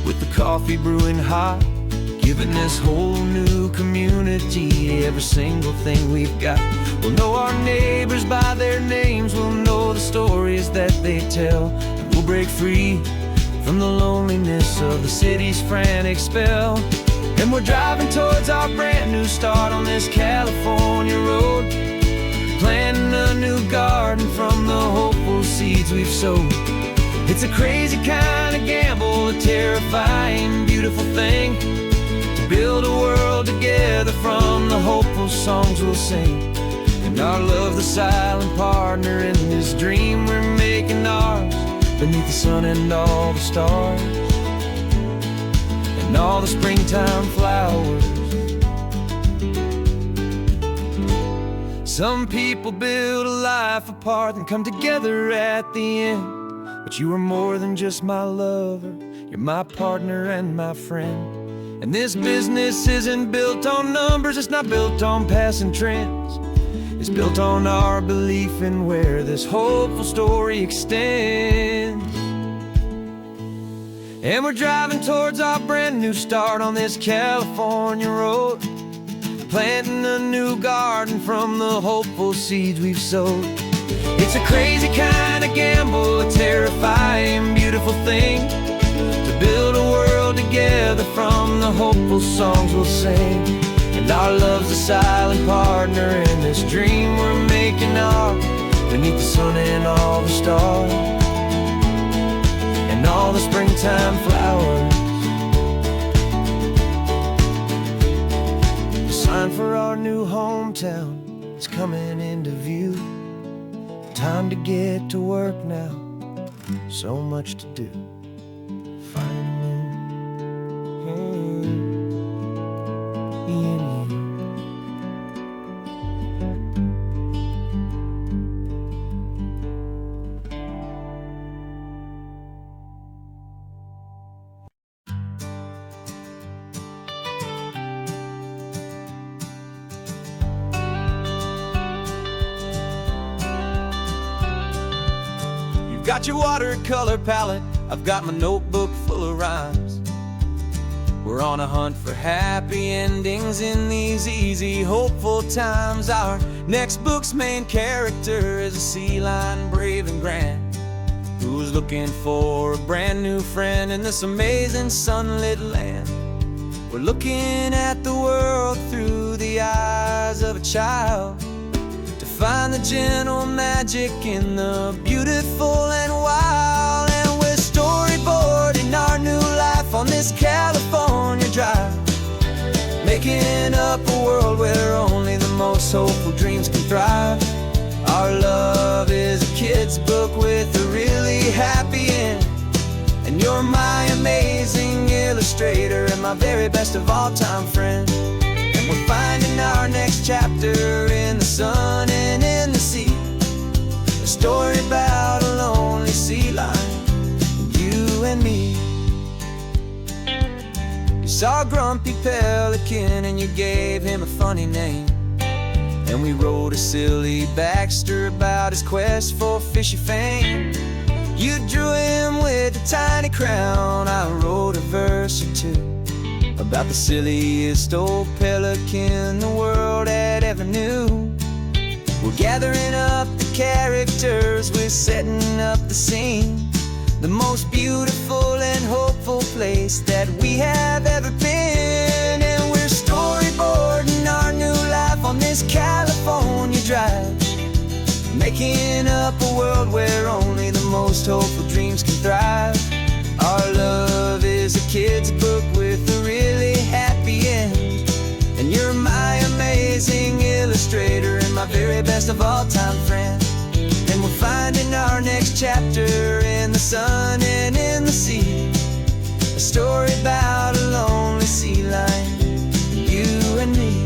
with the coffee brewing hot, giving this whole new community every single thing we've got. We'll know our neighbors by their names, we'll know the stories that they tell, and we'll break free from the loneliness of the city's frantic spell. And we're driving towards our brand new start on this California road, planting a new garden from the hopeful seeds we've sowed. It's a crazy kind of gamble, a terrifying, beautiful thing, to build a world together from the hopeful songs we'll sing. And our love, the silent partner in this dream we're making ours, beneath the sun and all the stars and all the springtime flowers. Some people build a life apart and come together at the end. but you are more than just my lover. You're my partner and my friend. And this business isn't built on numbers, it's not built on passing trends. It's built on our belief in where this hopeful story extends. And we're driving towards our brand new start on this California road, planting a new garden from the hopeful seeds we've sowed. It's a crazy kind of gamble, a terrifying, beautiful thing, to build a world together from the hopeful songs we'll sing. And our love's a silent partner in this dream we're making art, beneath the sun and all the stars, and all the springtime flowers. The sign for our new hometown is coming into view. Time to get to work now, so much to do. Finding in you. You've got your watercolor palette, I've got my notebook full of rhymes. We're on a hunt for happy endings in these easy, hopeful times. Our next book's main character is a sea lion, brave and grand, who's looking for a brand new friend in this amazing sunlit land. We're looking at the world through the eyes of a child, to find the gentle magic in the beautiful and wild. And we're storyboarding our new life on this California drive, making up a world where only the most hopeful dreams can thrive. Our love is a kid's book with a really happy end, and you're my amazing illustrator and my very best of all time friend. And we're finding our next chapter in the sun and in the sea, a story about a lonely sea lion, you and me. You saw a grumpy pelican and you gave him a funny name, and we wrote a silly Baxter about his quest for fishy fame. You drew him with a tiny crown, I wrote a verse or two about the silliest old pelican the world had ever knew. We're gathering up the characters, we're setting up the scene, the most beautiful and hopeful place that we have ever been. And we're storyboarding our new life on this California drive, making up a world where only the most hopeful dreams can thrive. Our love is a kid's book with a really happy end, and you're my amazing illustrator and my very best of all time friend. And we're finding our next chapter in the sun and in the sea, a story about a lonely sea lion, you and me.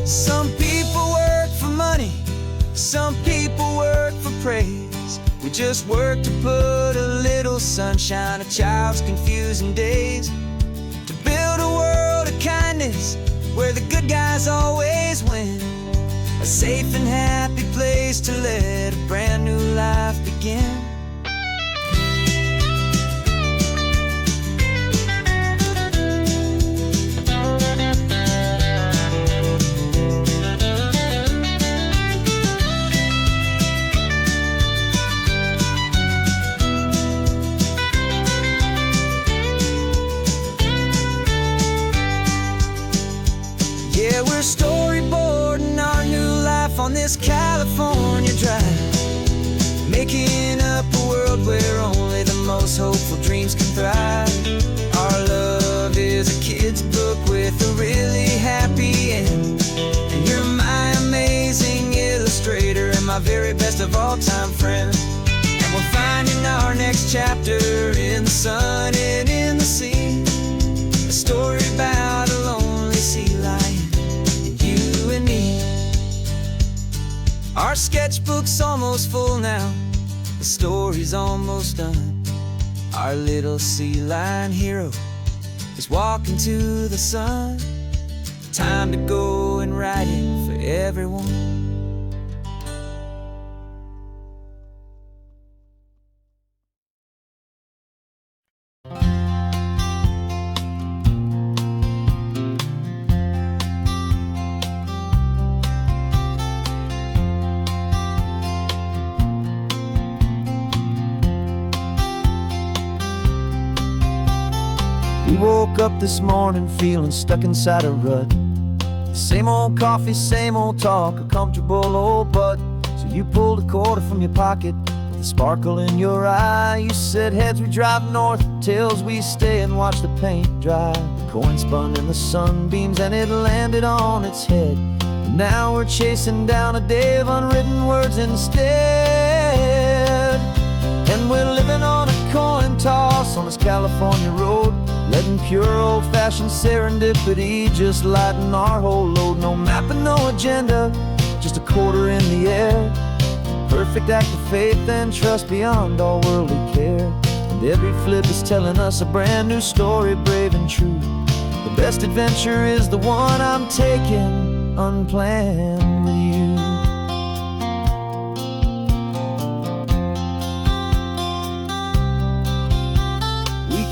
Some people work for money, some people work for praise. We just work to put a little sunshine in a child's confusing days, to build a world of kindness where the good guys always win, a safe and happy place to let a brand new life begin. Yeah, we're storyboarding our new life on this California drive, making up a world where only the most hopeful dreams can thrive. Our love is a kid's book with a really happy end, and you're my amazing illustrator and my very best of all time friend. And we're finding our next chapter in the sun and in the sea, a story about a lonely sea lion, you and me. Our sketchbook's almost full now, The story's almost done. Our little sea lion hero is walking to the sun. Time to go and write it for everyone. We woke up this morning feeling stuck inside a rut. Same old coffee, same old talk, a comfortable old butt. So you pulled a quarter from your pocket with a sparkle in your eye. You said heads we drive north, tails we stay and watch the paint dry. The coin spun in the sunbeams and it landed on its head. And now we're chasing down a day of unwritten words instead. And we're living on a coin toss on this California road, letting pure old-fashioned serendipity just lighten our whole load. No map and no agenda, just a quarter in the air. Perfect act of faith and trust beyond all worldly care. And every flip is telling us a brand new story, brave and true. The best adventure is the one I'm taking unplanned with you.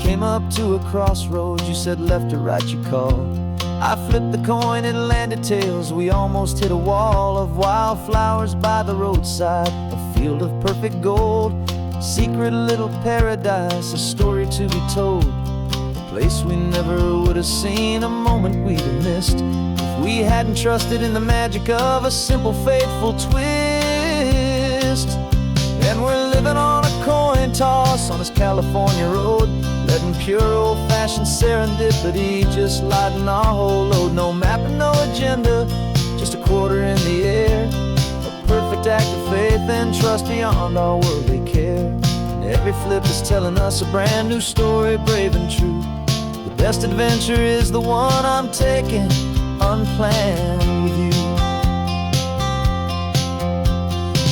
Came up to a crossroads, you said left or right, you called. I flipped the coin, it landed tails. We almost hit a wall of wildflowers by the roadside, a field of perfect gold, secret little paradise, a story to be told, a place we never would have seen, a moment we'd have missed if we hadn't trusted in the magic of a simple, faithful twist. And we're living on a coin toss on this California road, letting pure old-fashioned serendipity just lighten our whole load. No map and no agenda, just a quarter in the air. A perfect act of faith and trust beyond our worldly care. And every flip is telling us a brand new story, brave and true. The best adventure is the one I'm taking unplanned with you.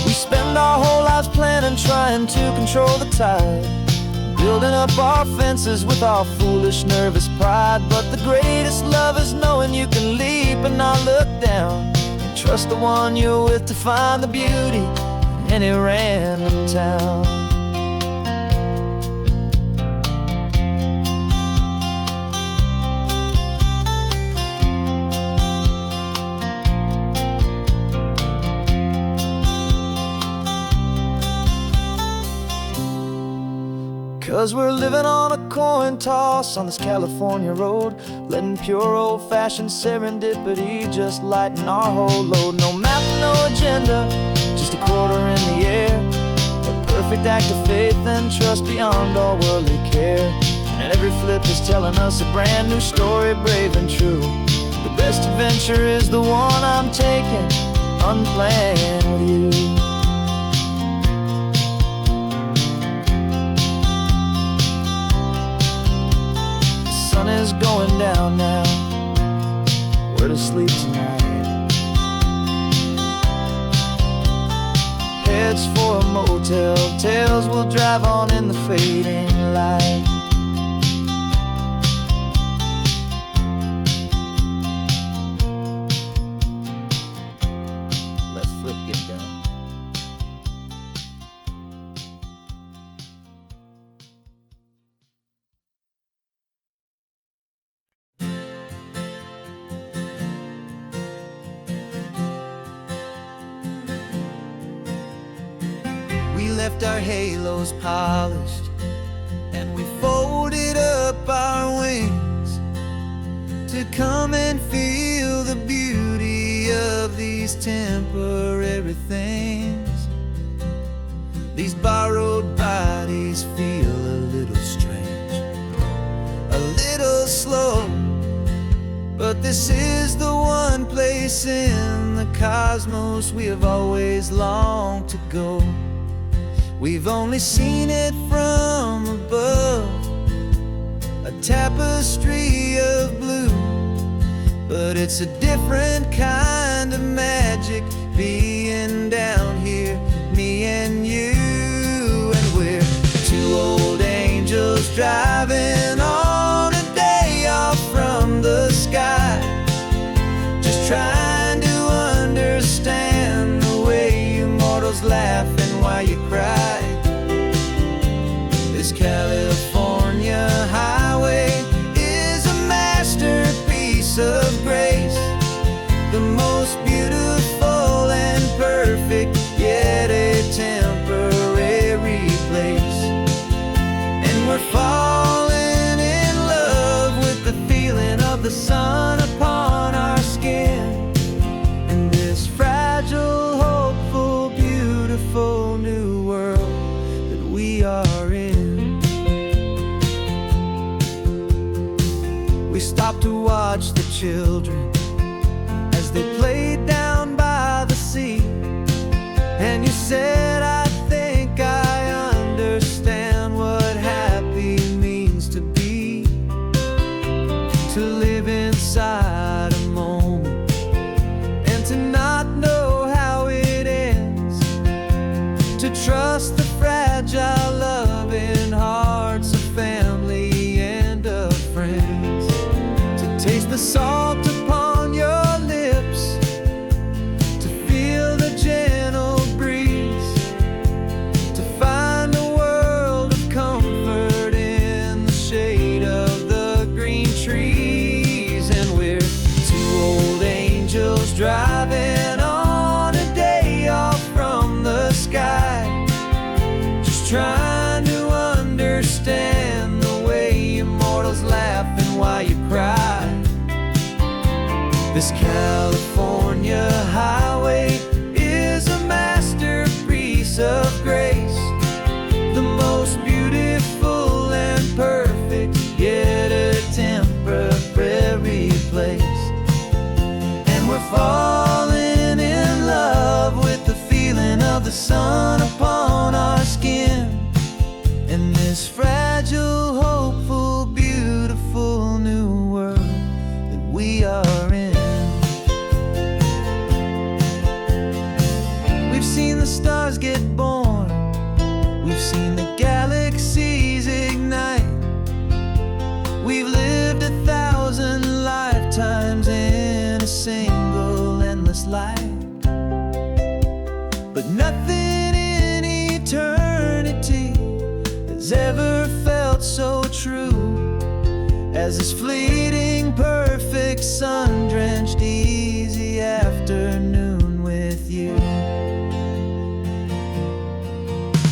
We spend our whole lives planning, trying to control the tide, building up our fences with our foolish, nervous pride. But the greatest love is knowing you can leap and not look down, and trust the one you're with to find the beauty in any random town. 'Cause we're living on a coin toss on this California road, letting pure old-fashioned serendipity just lighten our whole load. No map, no agenda, just a quarter in the air. A perfect act of faith and trust beyond all worldly care. And every flip is telling us a brand new story, brave and true. The best adventure is the one I'm taking unplanned with you. Sun is going down now, we're to sleep tonight. Heads for a motel, tails will drive on in the fading light. Let's flip get down. We left our halos polished, and we folded up our wings to come and feel the beauty of these temporary things. These borrowed bodies feel a little strange, a little slow, but this is the one place in the cosmos we have always longed to go. We've only seen it from above, a tapestry of blue, but it's a different kind of magic being down here, me and you. are in. We stopped to watch the children as they played down by the sea. And you said, I think I understand what happy means to be. To live inside a moment and to not know how it ends. To trust the fragile loving hearts of family and of friends. To taste the salt upon your lips. To feel the gentle breeze. To find a world of comfort in the shade of the green trees. And we're two old angels driving on a day off from the sky. Just trying to understand the way immortals laugh and why you cry. This California highway is a masterpiece of grace. The most beautiful and perfect, yet a temporary place. And we're falling in love with the feeling of the sun upon our skin. In this fragile, hopeful, beautiful new world that we are in. We've seen the stars get born. We've seen the galaxies ignite. We've lived 1,000 lifetimes in a single endless life. But nothing in eternity has ever felt so true as this fleeting, perfect, sun-drenched, easy afternoon with you.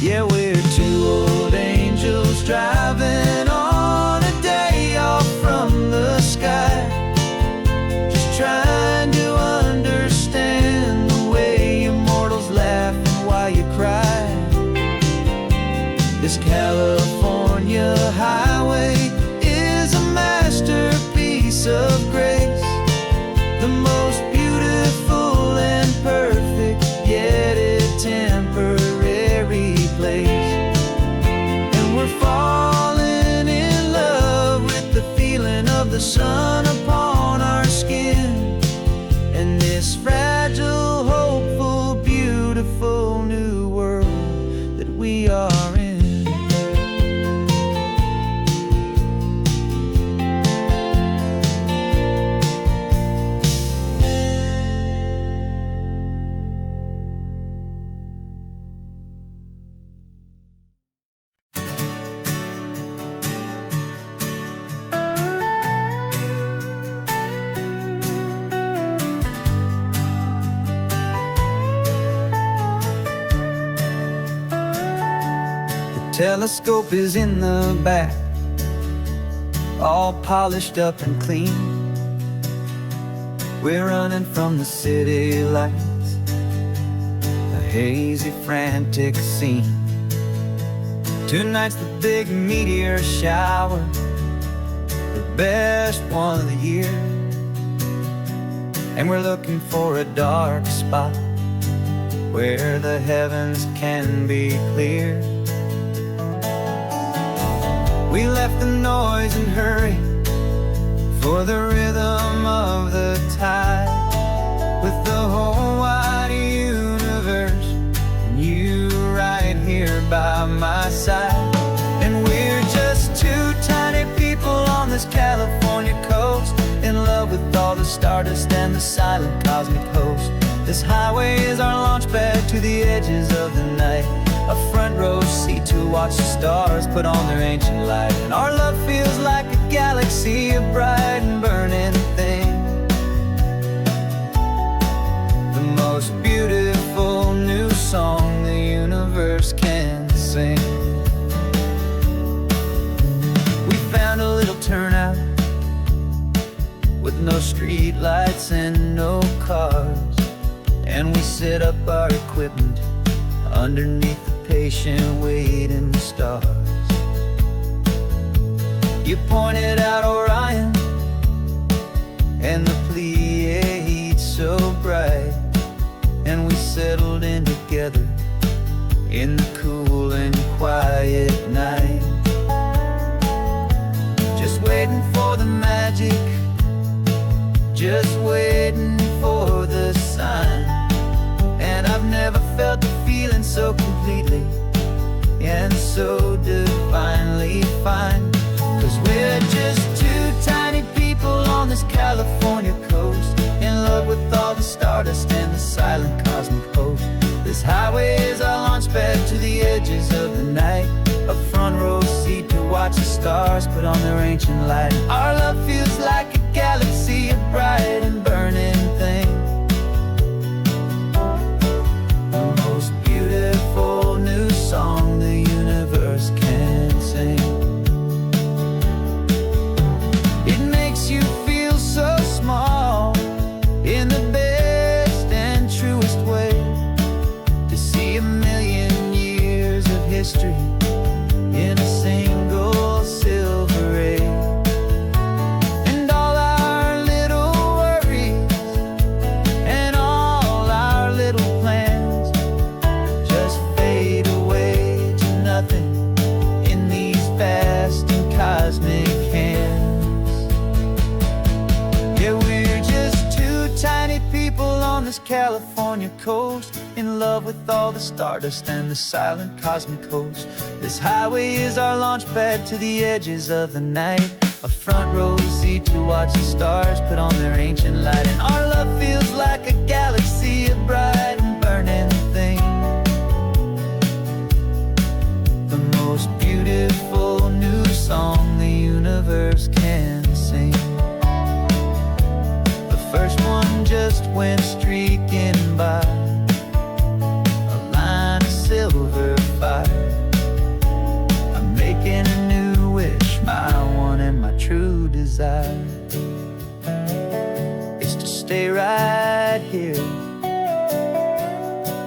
Yeah, we're two old angels driving on a day off from the sky. Just trying to understand the way immortals laugh and why you cry. This California highway is a masterpiece of grace. The most beautiful and perfect, yet a temporary place. And we're falling in love with the feeling of the sun upon our skin. And this fragile, hopeful, beautiful new world that we are in. Telescope is in the back, all polished up and clean. We're running from the city lights, a hazy, frantic scene. Tonight's the big meteor shower, the best one of the year. And we're looking for a dark spot where the heavens can be clear. We left the noise and hurry for the rhythm of the tide, with the whole wide universe and you right here by my side. And we're just two tiny people on this California coast, in love with all the stardust and the silent cosmic host. This highway is our launch pad to the edges of the night, a front row seat to watch the stars put on their ancient light. And our love feels like a galaxy, a bright and burning thing, the most beautiful new song the universe can sing. We found a little turnout with no street lights and no cars, and we set up our equipment underneath the patient waiting stars. in the cool and quiet night. Just waiting for the magic, just waiting for the sign. And I've never felt the feeling so completely and so divinely fine. 'Cause we're just two tiny people on this California coast, in love with all the stardust and the silent cosmic host. This highway is our launch pad to the edges of the night, a front row seat to watch the stars put on their ancient light. Our love feels like a galaxy, a bright and burning thing, the most beautiful new song the universe can sing. It makes you feel so small in the best and truest way, to see a million years of history in a single silver ray. And all our little worries and all our little plans just fade away to nothing in these vast and cosmic hands. Yeah, we're just two tiny people on this California coast, in love with all the stardust and the silent cosmic host. This highway is our launch pad to the edges of the night, a front row seat to watch the stars put on their ancient light. And our love feels like a galaxy, a bright and burning thing, the most beautiful new song the universe can sing. The first one just went streaking by, a line of silver fire. I'm making a new wish, my one and my true desire is to stay right here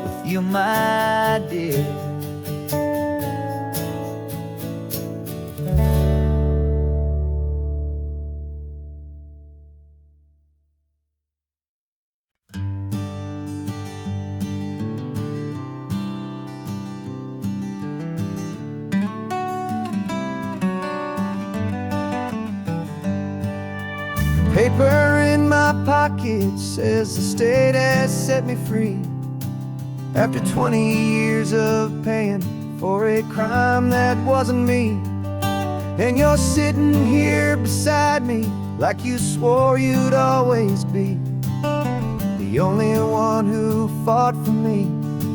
with you, my dear. Paper in my pocket says the state has set me free, after 20 years of paying for a crime that wasn't me. And you're sitting here beside me like you swore you'd always be, the only one who fought for me,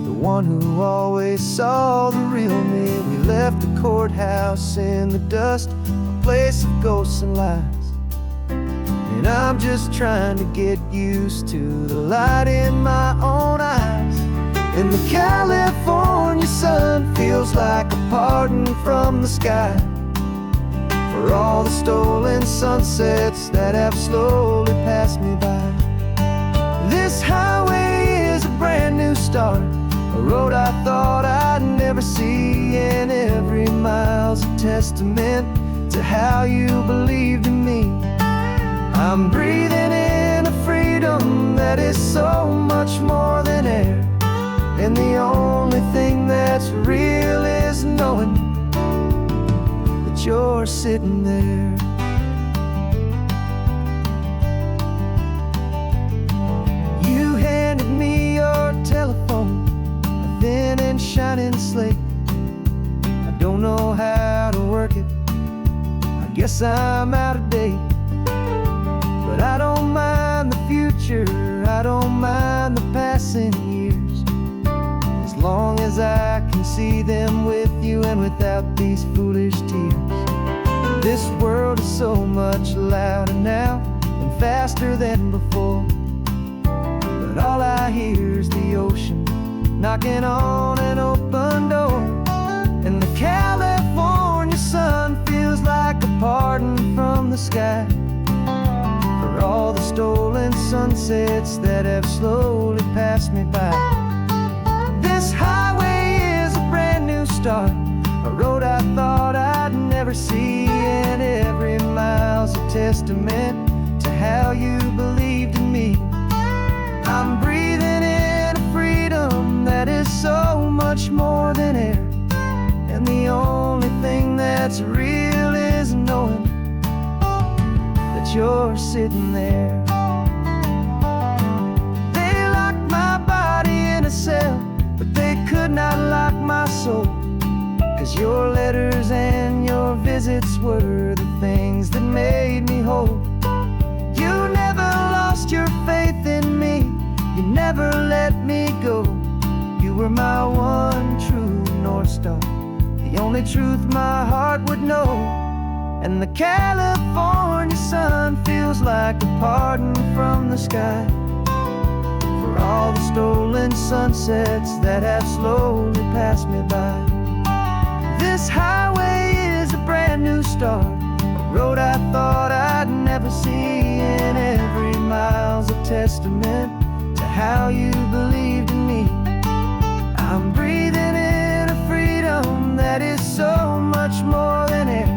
the one who always saw the real me. We left the courthouse in the dust, a place of ghosts and lies. And I'm just trying to get used to the light in my own eyes. And the California sun feels like a pardon from the sky for all the stolen sunsets that have slowly passed me by. This highway is a brand new start, a road I thought I'd never see, and every mile's a testament to how you believed in me. I'm breathing in a freedom that is so much more than air, and the only thing that's real is knowing that you're sitting there. You handed me your telephone, a thin and shining slate. I don't know how to work it, I guess I'm out of date. But I don't mind the future, I don't mind the passing years, as long as I can see them with you and without these foolish tears. This world is so much louder now and faster than before, but all I hear is the ocean knocking on an open door. And the California sun feels like a pardon from the sky for all the stolen sunsets that have slowly passed me by. This highway is a brand new start, a road I thought I'd never see, and every mile's a testament to how you believed in me. I'm breathing in a freedom that is so much more than that's real is knowing that you're sitting there. They locked my body in a cell, but they could not lock my soul. 'Cause your letters and your visits were the things that made me whole. You never lost your faith in me, you never let me go. You were my one true North Star, the only truth my heart would know. And the California sun feels like a pardon from the sky for all the stolen sunsets that have slowly passed me by. This highway is a brand new start, a road I thought I'd never see, and every mile's a testament to how you believed in me. I'm breathing in a freedom that is so much more than air,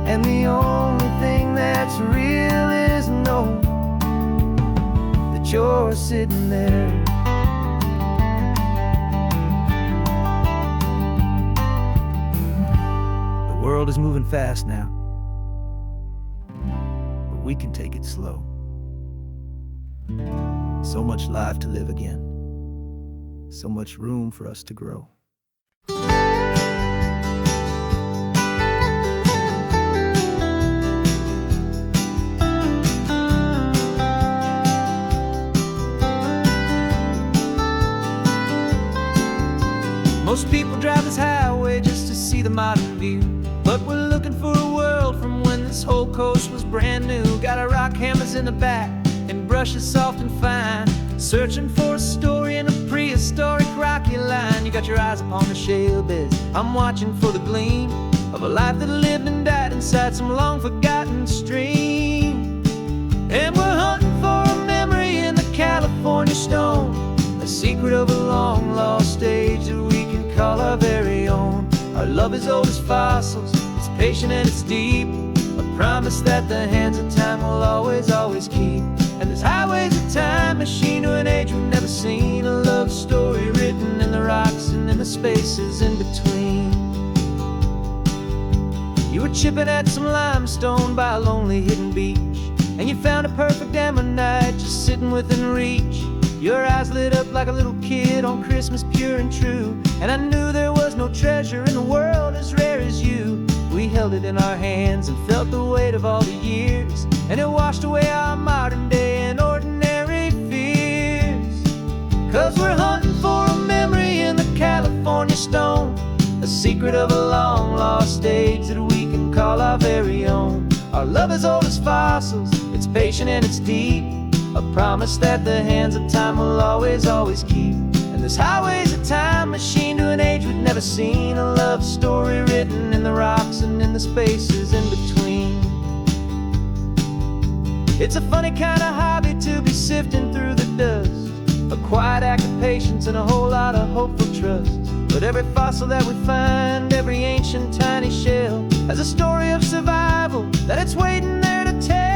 and the only thing that's real is knowing that you're sitting there. The world is moving fast now, but we can take it slow. So much life to live again, so much room for us to grow. Most people drive this highway just to see the modern view, but we're looking for a world from when this whole coast was brand new. Got our rock hammers in the back and brushes soft and fine, searching for a story in a prehistoric rocky line. You got your eyes upon the shale beds, I'm watching for the gleam of a life that lived and died inside some long forgotten stream. And we're hunting for a memory in the California stone, a secret of a long lost age that we can call our very own. Our love is old as fossils, it's patient and it's deep, a promise that the hands of time will always, always keep. And this highway's a time machine to an age we've never seen, a love story written in the rocks and in the spaces in between. You were chipping at some limestone by a lonely hidden beach, and you found a perfect ammonite just sitting within reach. Your eyes lit up like a little kid on Christmas, pure and true, and I knew there was no treasure in the world as rare as you. We held it in our hands and felt the weight of all the years, and it washed away our modern day and ordinary fears. 'Cause we're hunting for a memory in the California stone, a secret of a long lost age that we can call our very own. Our love is old as fossils, it's patient and it's deep, a promise that the hands of time will always, always keep. And this highway's a time machine to an age we've never seen, a love story written in the rocks and in the spaces in between. It's a funny kind of hobby to be sifting through the dust, a quiet act of patience and a whole lot of hopeful trust. But every fossil that we find, every ancient tiny shell, has a story of survival that it's waiting there to tell.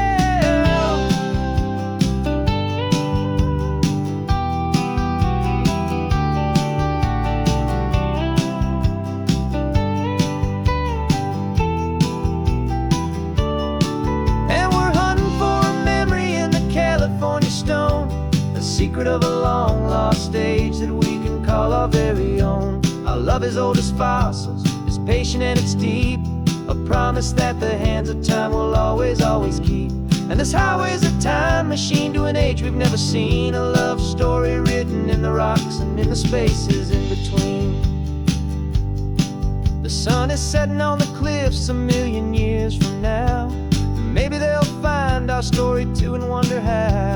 Secret of a long lost age that we can call our very own. Our love is old as fossils, it's patient and it's deep, a promise that the hands of time will always, always keep. And this highway's a time machine to an age we've never seen, a love story written in the rocks and in the spaces in between. The sun is setting on the cliffs a million years from now, maybe they'll find our story too and wonder how.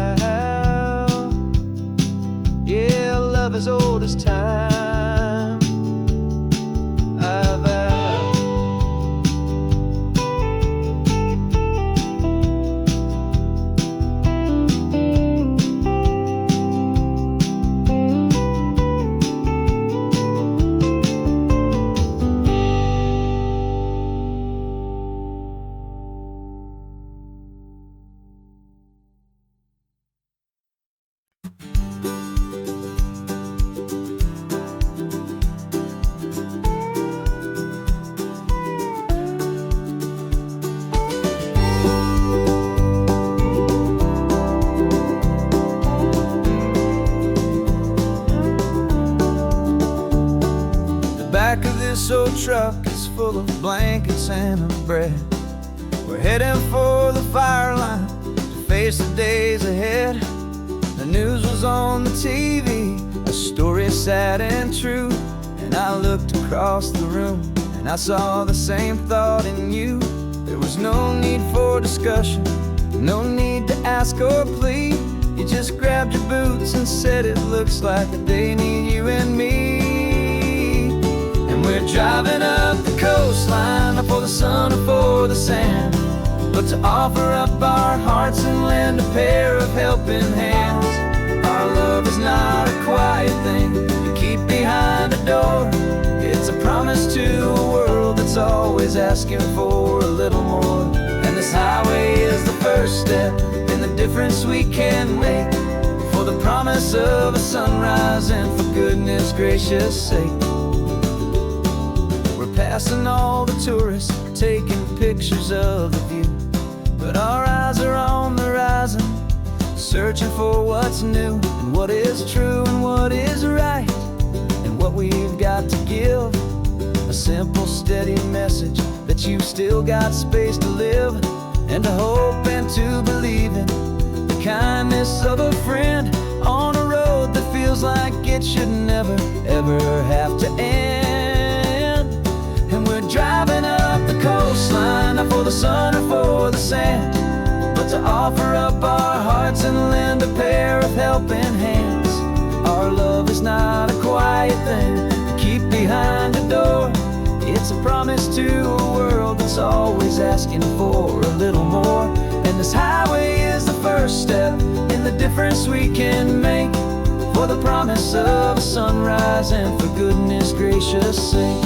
Yeah, love as old as time, I vow. full of blankets and a bread. We're heading for the fire line to face the days ahead. The news was on the TV, a story sad and true. And I looked across the room and I saw the same thought in you. There was no need for discussion, no need to ask or plead. You just grabbed your boots and said it looks like the day need you and me. And we're driving up the coastline, not for the sun or for the sand, but to offer up our hearts and lend a pair of helping hands. Our love is not a quiet thing you keep behind a door. It's a promise to a world that's always asking for a little more. And this highway is the first step in the difference we can make, for the promise of a sunrise and for goodness gracious sake. We're passing all the tourists, taking pictures of the view, but our eyes are on the horizon, searching for what's new and what is true and what is right, and what we've got to give. A simple, steady message that you've still got space to live, and to hope and to believe in the kindness of a friend on a road that feels like it should never, ever have to end. And we're driving up the coastline, not for the sun or for the sand, but to offer up our hearts and lend a pair of helping hands. Our love is not a quiet thing to keep behind a door. It's a promise to a world that's always asking for a little more. And this highway is the first step in the difference we can make, for the promise of a sunrise and for goodness gracious sake.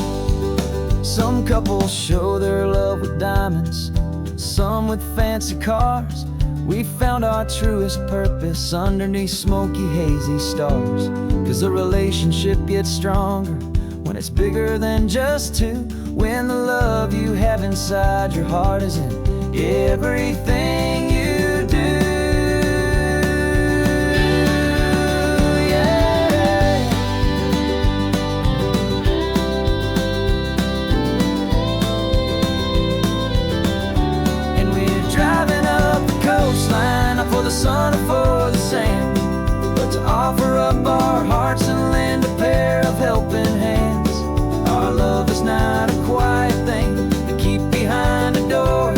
Some couples show their love with diamonds, some with fancy cars. We found our truest purpose underneath smoky, hazy stars. 'Cause a relationship gets stronger when it's bigger than just two, when the love you have inside your heart is in everything you do. Yeah. And we're driving up the coastline, not for the sun or for the sand, but to offer up our hearts and lend a pair of helping hands. Our love is not a quiet thing to keep behind a door.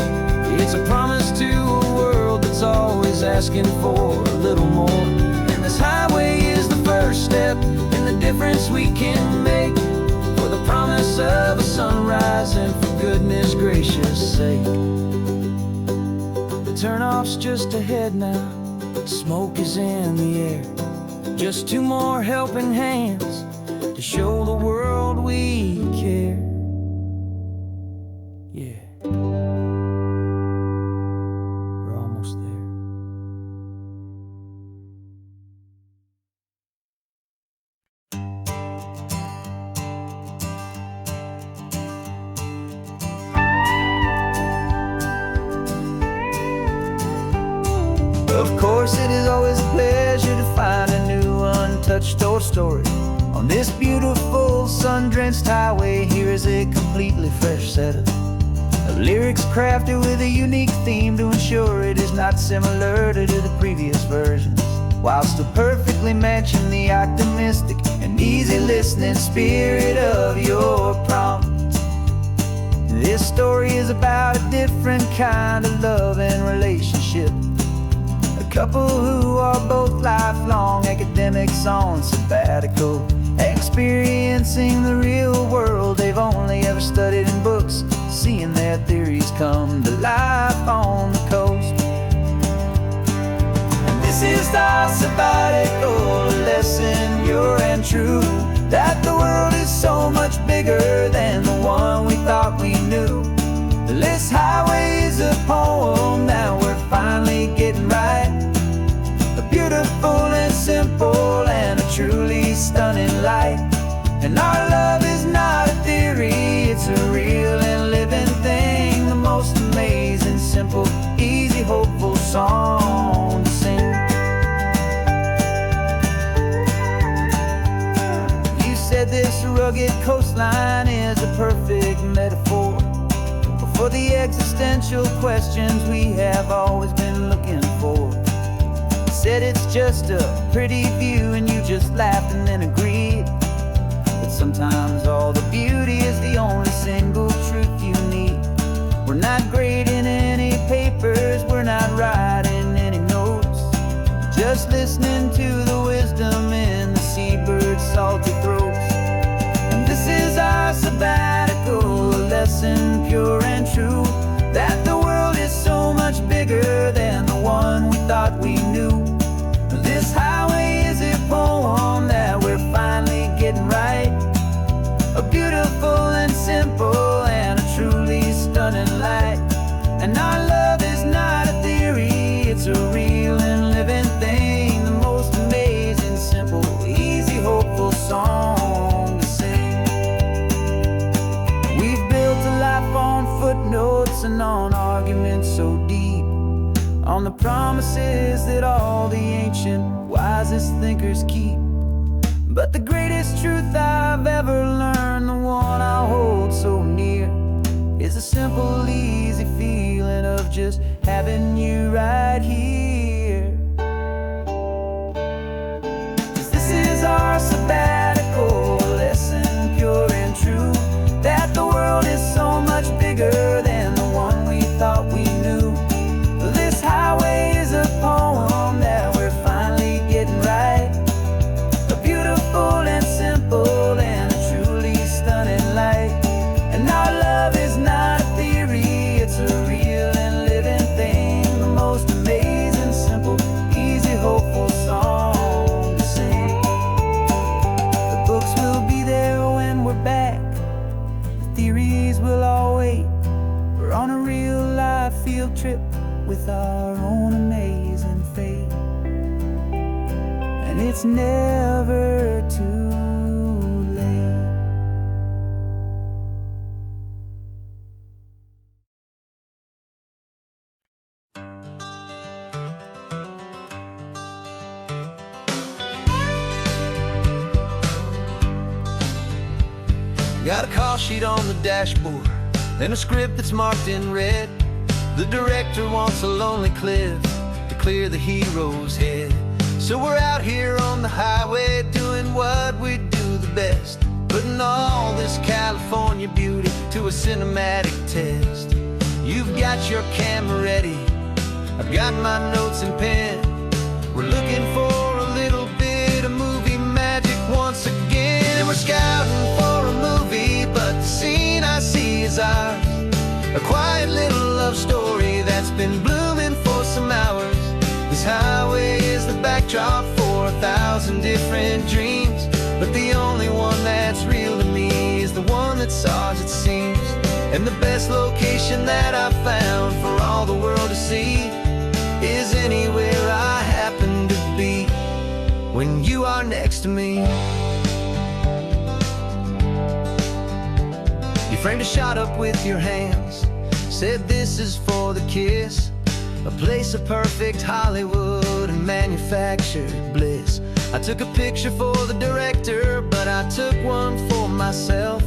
It's a promise to a world that's always asking for a little more. And this highway is the first step in the difference we can make, for the promise of a sunrise and for goodness gracious sake. The turnoff's just ahead now, smoke is in the air. Just two more helping hands to show the world we care. Yeah, we're almost there. Of course, it is always a pleasure to find a new untouched old story. On this beautiful sun-drenched highway, here is a completely fresh set of lyrics crafted with a unique theme to ensure it is not similar to the previous versions, while still perfectly matching the optimistic and easy listening spirit of your prompt. This story is about a different kind of love and relationship. A couple who are both lifelong academics on sabbatical, experiencing the real world they've only ever studied in books, seeing their theories come to life on the coast. And this is our sabbatical lesson, pure and true, that the world is so much bigger than the one we thought we knew. This highway is a poem that we're finally getting right, a beautiful and simple and a truly stunning light. And our love is not a theory, it's a real and living thing, the most amazing, simple, easy, hopeful song to sing. You said this rugged rugged coastline is a perfect metaphor for the existential questions we have always been looking for. Said it's just a pretty view and you just laughed and then agreed. But sometimes all the beauty is the only single truth you need. We're not grading any papers, we're not writing any notes, just listening to the wisdom in the seabird's salty throats. And this is our sabbatical, a lesson pure and true, that the world is so much bigger than the one we thought we knew. This highway is a poem that we're finally getting right, a beautiful and simple and a truly stunning light. And our love is not a theory, it's a real and living thing, the most amazing, simple, easy, hopeful song to sing. We've built a life on footnotes and on arguments so deep, on the promises that all the ancient, wisest thinkers keep. But the greatest truth I've ever learned, the one I hold so near, is a simple, easy feeling of just having you right here. 'Cause this is our sabbatical, lesson pure and true, that the world is so much bigger than the one we thought we knew. This highway is a poem that we're finally getting right, a beautiful and simple and a truly stunning light. And our love is not a theory, it's a real and living thing, the most amazing, simple, easy, hopeful song to sing. The books will be there when we're back, the theories will all wait. We're on a real life field trip with our own amazing fate, and it's never too late. Got a call sheet on the dashboard and a script that's marked in red. The director wants a lonely cliff to clear the hero's head. So we're out here on the highway doing what we do the best, putting all this California beauty to a cinematic test. You've got your camera ready, I've got my notes and pen. We're looking for a little bit of movie magic once again. And we're scouting for a movie, but the scene I see is ours, a quiet little love story that's been blooming for some hours. This highway is the backdrop for 1,000 different dreams, but the only one that's real to me is the one that's ours, it seems. And the best location that I've found for all the world to see is anywhere I happen to be when you are next to me. You framed a shot up with your hands, said this is for the kiss, a place of perfect Hollywood and manufactured bliss. I took a picture for the director, but I took one for myself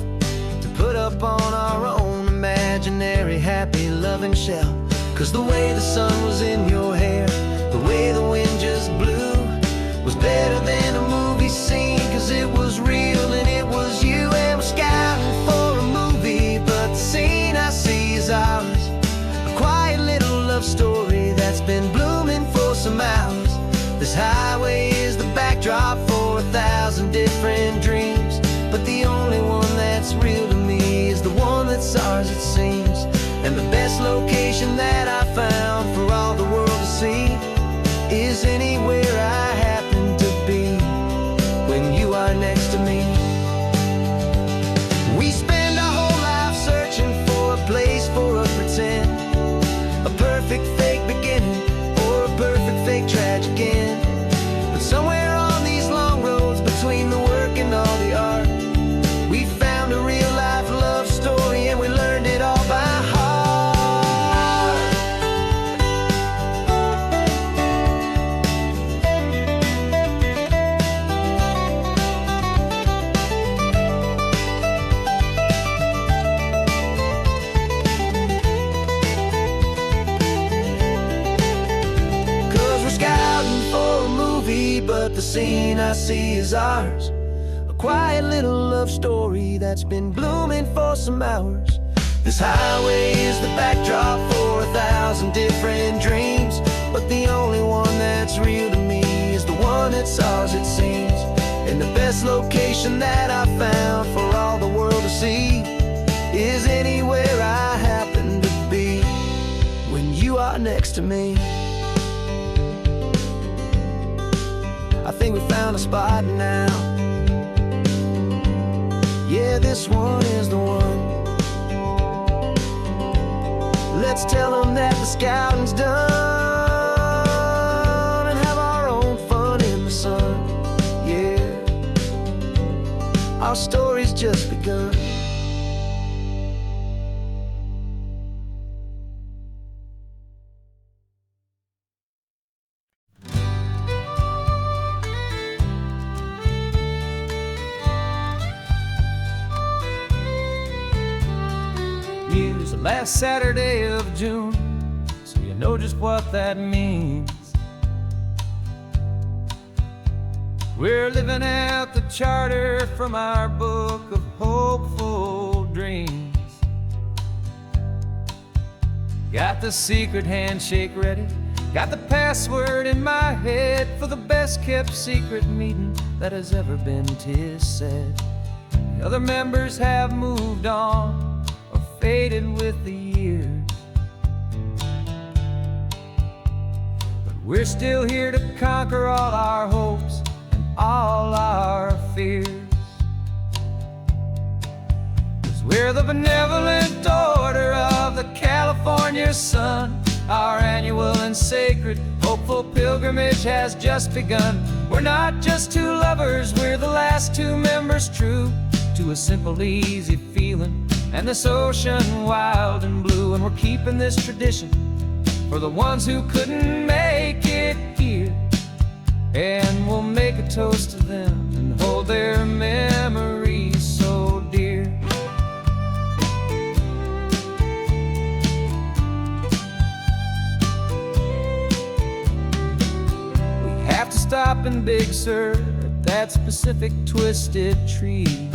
to put up on our own imaginary happy loving shelf. 'Cause the way the sun was in your hair, the way the wind just blew, was better than a movie scene, 'cause it was real and it was you. And we're scouting for a movie, but the scene I see is ours, a quiet little love story that's been blooming for some hours. This highway is the backdrop for 1,000 different dreams, but the only one that's real to me is the one that's ours, it seems. And the best location that I found for all the world to see is anywhere I happen to be when you are next to me. We spend our whole life searching for a place for a pretend, a perfect fake beginning or a perfect fake tragic end. But somewhere on these long roads between the work and all the art, we found a real life love story, and we learned it all by but the scene I see is ours. A quiet little love story that's been blooming for some hours. This highway is the backdrop for 1,000 different dreams, but the only one that's real to me is the one that's ours, it seems. And the best location that I found for all the world to see is anywhere I happen to be when you are next to me. I think we found a spot now. Yeah, this one is the one. Let's tell them that the scouting's done and have our own fun in the sun. Yeah, our story's just begun. Here's the last Saturday of June, so you know just what that means. We're living out the charter from our book of hopeful dreams. Got the secret handshake ready, got the password in my head for the best kept secret meeting that has ever been, 'tis said. The other members have moved on, faded with the years, but we're still here to conquer all our hopes and all our fears. 'Cause we're the benevolent order of the California sun. Our annual and sacred hopeful pilgrimage has just begun. We're not just two lovers, we're the last two members true to a simple, easy feeling and this ocean wild and blue. And we're keeping this tradition for the ones who couldn't make it here, and we'll make a toast to them and hold their memories so dear. We have to stop in Big Sur at that specific twisted tree,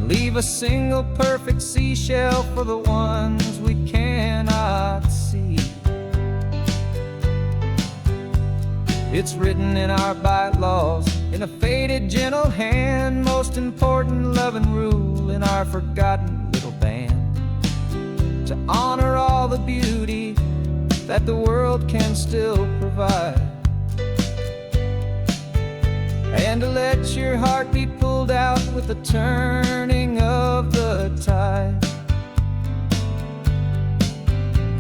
leave a single perfect seashell for the ones we cannot see. It's written in our bylaws in a faded gentle hand, most important love and rule in our forgotten little band, to honor all the beauty that the world can still provide, and to let your heart be pulled out with the turning of the tide.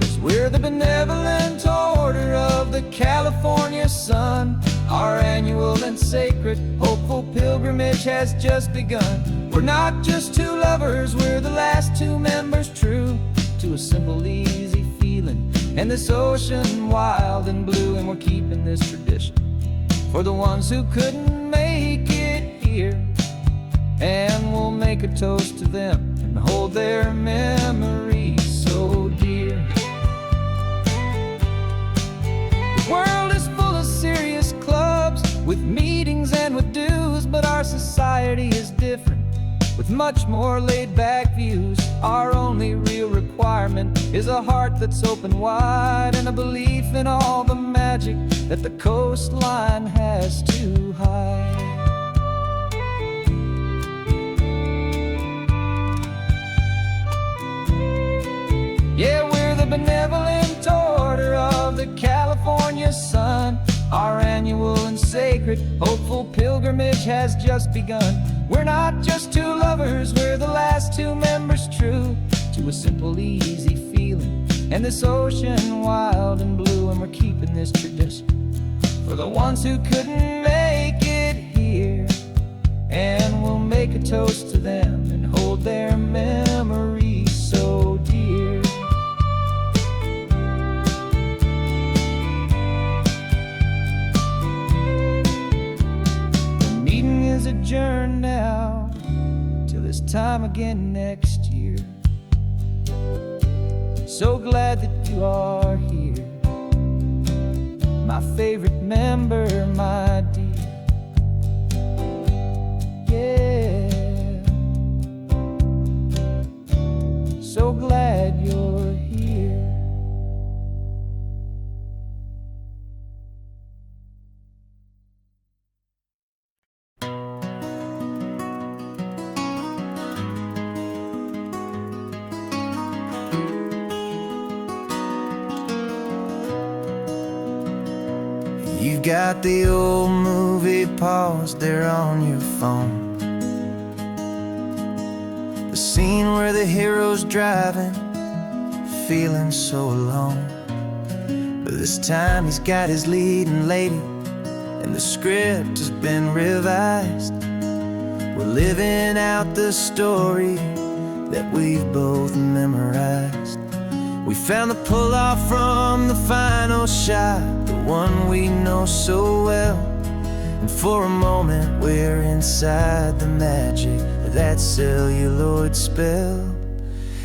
'Cause we're the benevolent order of the California sun. Our annual and sacred hopeful pilgrimage has just begun. We're not just two lovers, we're the last two members true to a simple, easy feeling and this ocean wild and blue. And we're keeping this tradition for the ones who couldn't make it here, and we'll make a toast to them and hold their memories so dear. The world is full of serious clubs with meetings and with dues, but our society is different with much more laid-back views. Our only real requirement is a heart that's open wide and a belief in all the magic that the coastline has to hide. Yeah, we're the benevolent order of the California sun. Our annual and sacred hopeful pilgrimage has just begun. We're not just two lovers, we're the last two members true to a simple, easy feeling and this ocean wild and blue. And we're keeping this tradition for the ones who couldn't make it here, and we'll make a toast to them and hold their memories so dear. The meeting is adjourned now till this time again next year. So glad that you are here, my favorite member, my dear. Yeah, so glad you're here. You've got the old movie paused there on your phone, the scene where the hero's driving, feeling so alone. But this time he's got his leading lady, and the script has been revised. We're living out the story that we've both memorized. We found the pull-off from the final shot, the one we know so well. And for a moment we're inside the magic of that celluloid spell.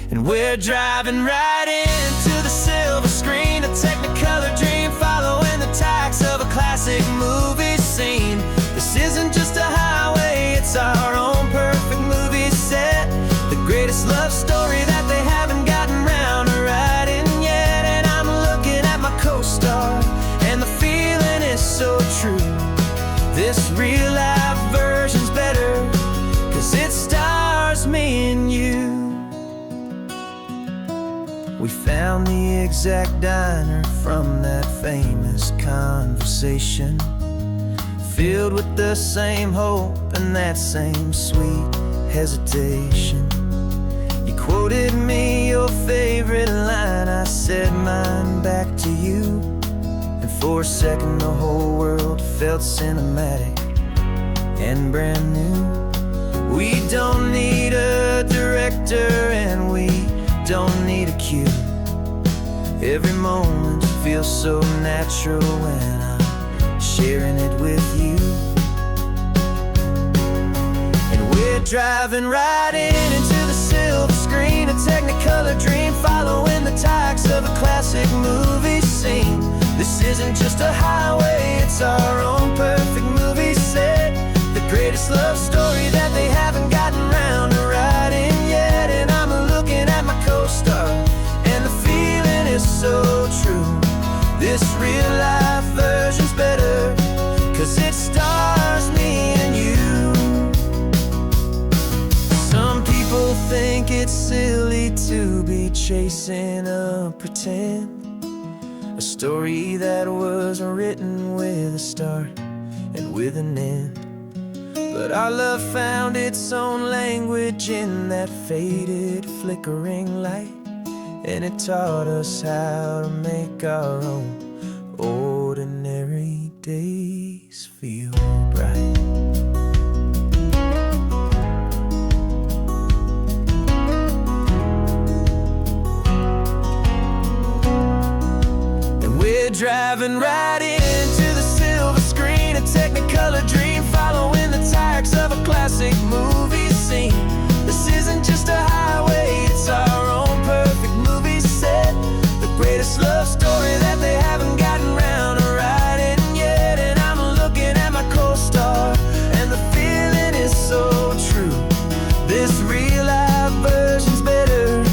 And we're driving right into the silver screen, a technicolor dream following the tacks of a classic movie scene. This isn't just a highway, it's our own perfect movie set, the greatest love story that they haven't gotten round to writing yet. And I'm looking at my co-star, and the feeling is so true. This real life version's better, 'cause it stars me and you. We found the exact diner from that famous conversation, filled with the same hope and that same sweet hesitation. You quoted me your favorite line, I said mine back to you. And for a second the whole world felt cinematic and brand new. We don't need a director and we don't need a cue. Every moment feels so natural when I'm sharing it with you. And we're driving right into the silver screen, a technicolor dream following the tacks of a classic movie scene. This isn't just a highway, it's our own perfect movie set, the greatest love story that they haven't gotten round to writing yet. And I'm looking at my co-star, and the feeling is so true. This real life version's better, 'cause it stars me and you. Some people think it's silly to be chasing a pretend, a story that was written with a start and with an end. But our love found its own language in that faded, flickering light, and it taught us how to make our own ordinary days feel bright. And we're driving right into the silver screen, a technicolor dream following the tacks of a classic movie scene. This isn't just a highway, it's our own perfect movie set, the greatest love story that they haven't gotten round to writing yet. And I'm looking at my co-star, and the feeling is so true. This real life version's better,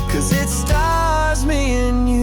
'cause it stars me and you.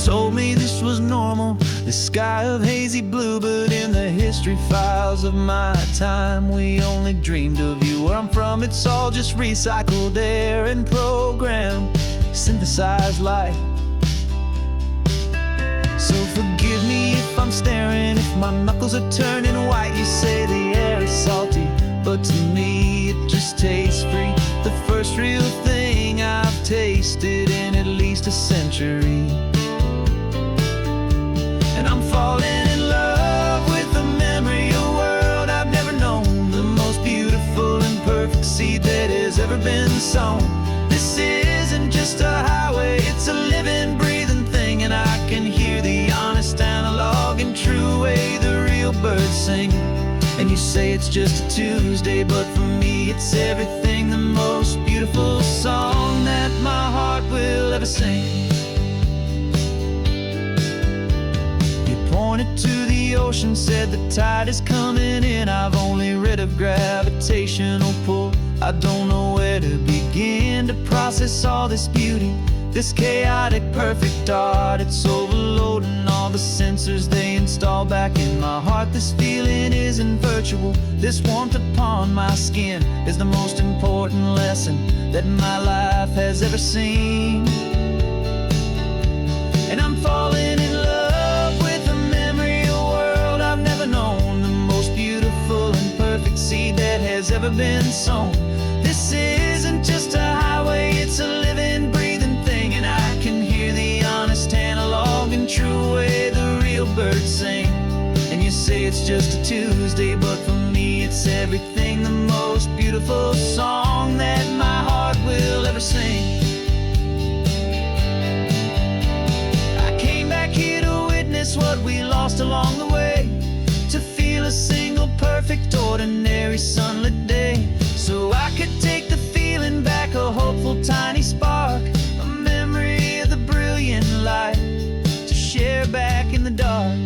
Told me this was normal, the sky of hazy blue, but in the history files of my time we only dreamed of you. Where I'm from, it's all just recycled air and programmed, synthesized light. So forgive me if I'm staring, if my knuckles are turning white. You say the air is salty, but to me it just tastes free, the first real thing I've tasted in at least a century. And I'm falling in love with the memory of a world I've never known, the most beautiful and perfect seed that has ever ever been sown. This isn't just a highway, it's a living, breathing thing. And I can hear the honest analog and true way the real birds sing. And you say it's just a Tuesday, but for me it's everything, the most beautiful song that my heart will ever sing. You pointed to the ocean, said the tide is coming in. I've only read of gravitational pull. I don't know where to begin to process all this beauty, this chaotic, perfect art. It's overloading all the sensors they install back in my heart. This feeling isn't virtual. This warmth upon my skin is the most important lesson that my life has ever seen. And I'm falling in love with the memory of a world I've never known, the most beautiful and perfect seed that has ever been sown. This isn't just a highway, it's a living, breathing thing. And I can hear the honest analog and true way the real birds sing. And you say it's just a Tuesday, but for me it's everything, the most beautiful song that my heart will ever sing. I came back here to witness what we lost along the way, to feel a single perfect ordinary sunlit day, so I could take the feeling back, a hopeful tiny spark, a memory of the brilliant light to share back in the dark.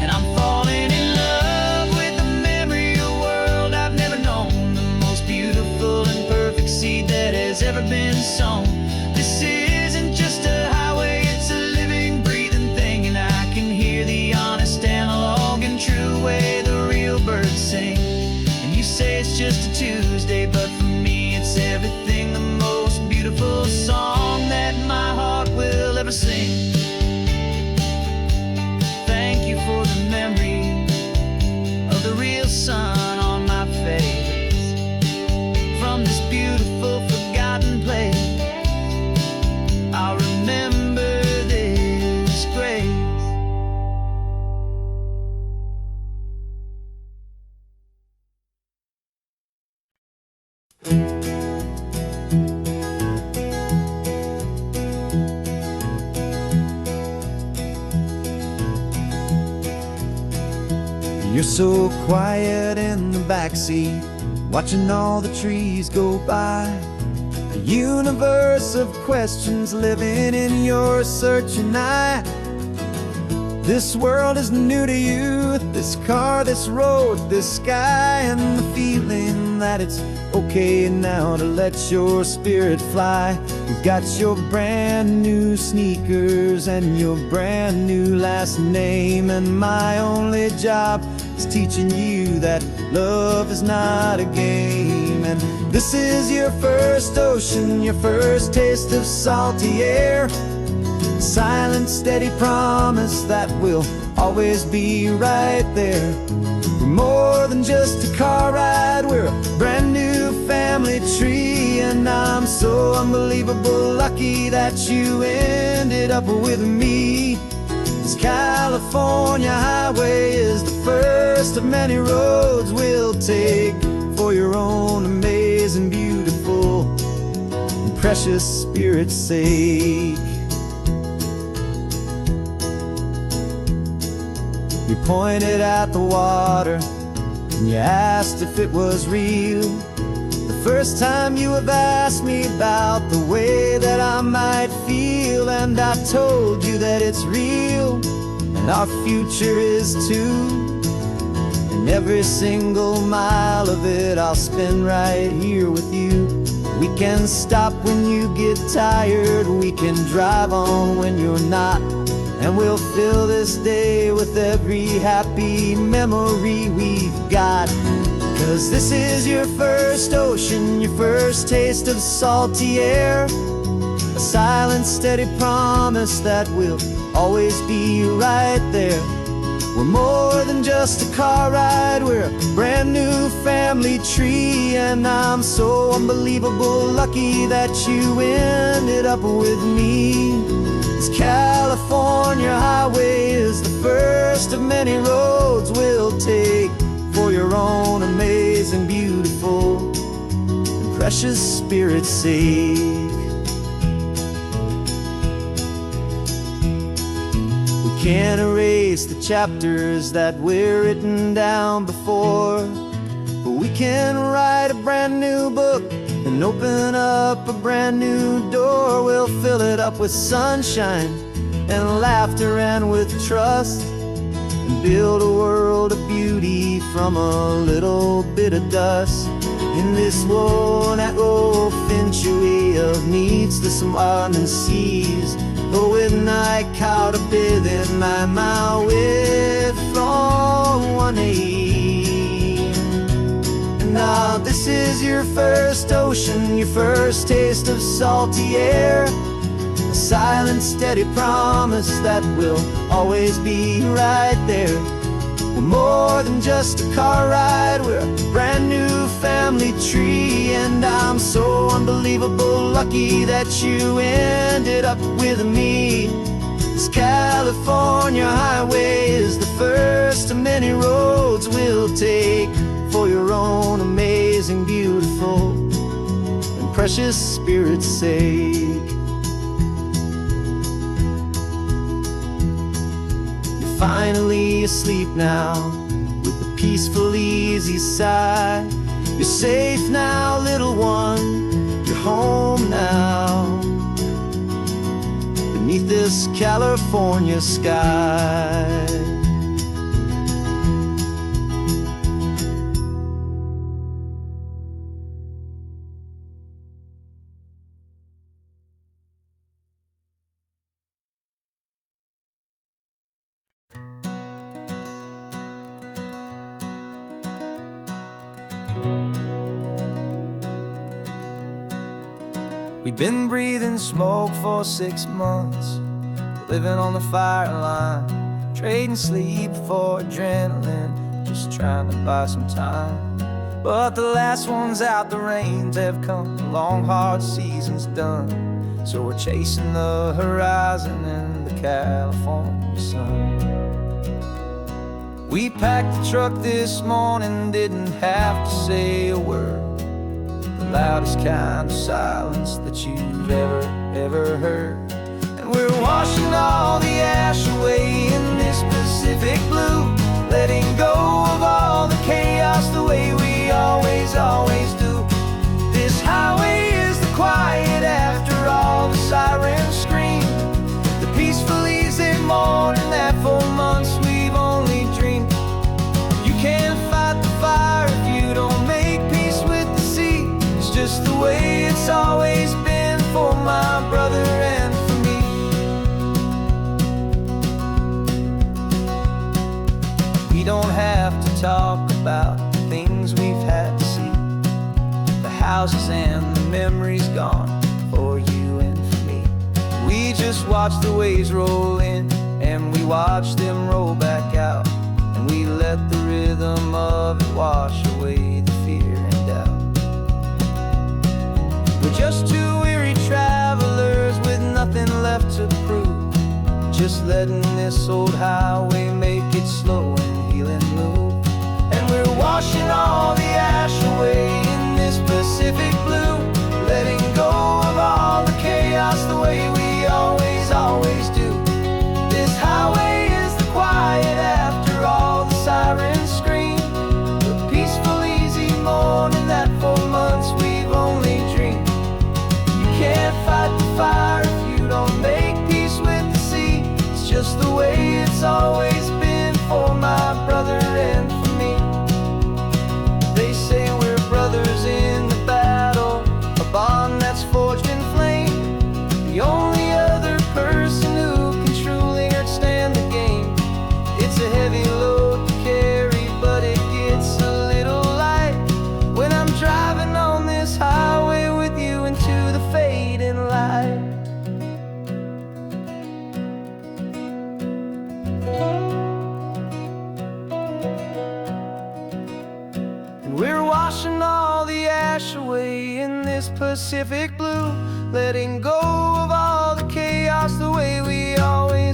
And I'm falling in love with the memory of a world I've never known, the most beautiful and perfect seed that has ever been sown. This isn't just a highway, it's a living, breathing thing. And I can hear the honest analog and true way the real birds sing. And you say it's just a Tuesday, but for me it's everything, the most beautiful song that my heart will ever sing. Thank you for the memory of the real sun on my face, from this beautiful forgotten place. I'll remember this grace. You're so quiet in the backseat, watching all the trees go by. A universe of questions living in your searching eye. This world is new to you, this car, this road, this sky, and the feeling that it's okay now to let your spirit fly. You've got your brand new sneakers and your brand new last name, and my only job is teaching you that love is not a game. And this is your first ocean, your first taste of salty air, silent, steady promise that we'll always be right there. We're more than just a car ride, we're a brand new family tree. And I'm so unbelievable lucky that you ended up with me. This California highway is the first of many roads we'll take for your own amazing, beautiful, and precious spirit's sake. You pointed at the water and you asked if it was real. The first time you have asked me about the way that I might feel, and I told you that it's real and our future is too. And every single mile of it I'll spend right here with you. We can stop when you get tired, we can drive on when you're not, and we'll fill this day with every happy memory we've got. 'Cause this is your first ocean, your first taste of salty air, a silent, steady promise that we'll always be right there. We're more than just a car ride, we're a brand new family tree. And I'm so unbelievable lucky that you ended up with me. It's California California highway is the first of many roads we'll take for your own amazing, beautiful, and precious Spirit's sake. We can't erase the chapters that were written down before, but we can write a brand new book and open up a brand new door. We'll fill it up with sunshine and laughter and with trust, and build a world of beauty from a little bit of dust. In this world that century of needs the surrounding seas, but with night caught a bit in my mouth with from one aim. And now this is your first ocean, your first taste of salty air, a silent, steady promise that we'll always be right there. We're more than just a car ride, we're a brand new family tree. And I'm so unbelievable lucky that you ended up with me. This California highway is the first of many roads we'll take for your own amazing, beautiful, and precious Spirit's sake. Finally asleep now, with a peaceful, easy sigh. You're safe now, little one, you're home now, beneath this California sky. We've been breathing smoke for 6 months, living on the fire line, trading sleep for adrenaline, just trying to buy some time. But the last one's out, the rains have come, the long hard season's done, so we're chasing the horizon in the California sun. We packed the truck this morning, didn't have to say a word, the loudest kind of silence that you've ever heard. And we're washing all the ash away in this Pacific blue, letting go of all the chaos the way we always do. This highway is the quiet after all the sirens scream, the peaceful easy morning that for months we've only dreamed. You can't fight the fire if you don't make peace with the sea. It's just the way it's always been for my brother and for me. We don't have to talk about the things we've had to see, the houses and the memories gone for you and for me. We just watch the waves roll in and we watch them roll back out, and we let the rhythm of it wash away the fear and doubt. We're just two weary travelers with nothing left to prove, just letting this old highway make it slow and healing move. And we're washing all the ash away in this Pacific blue, letting go of all the chaos the way we always do. This highway is the quiet after all the sirens scream, the peaceful easy morning that for months we've only dreamed. You can't fight the fire if you don't make peace with the sea. It's just the way it's always been for my brother and for me. They say we're brothers in the battle, a bond that's forged in flame. The only other person who can truly understand the game. It's a heavy load to carry, but it gets a little light when I'm driving on this highway with you into the fading light. And we're washing all the ash away in this Pacific blue, letting go of all the chaos the way we always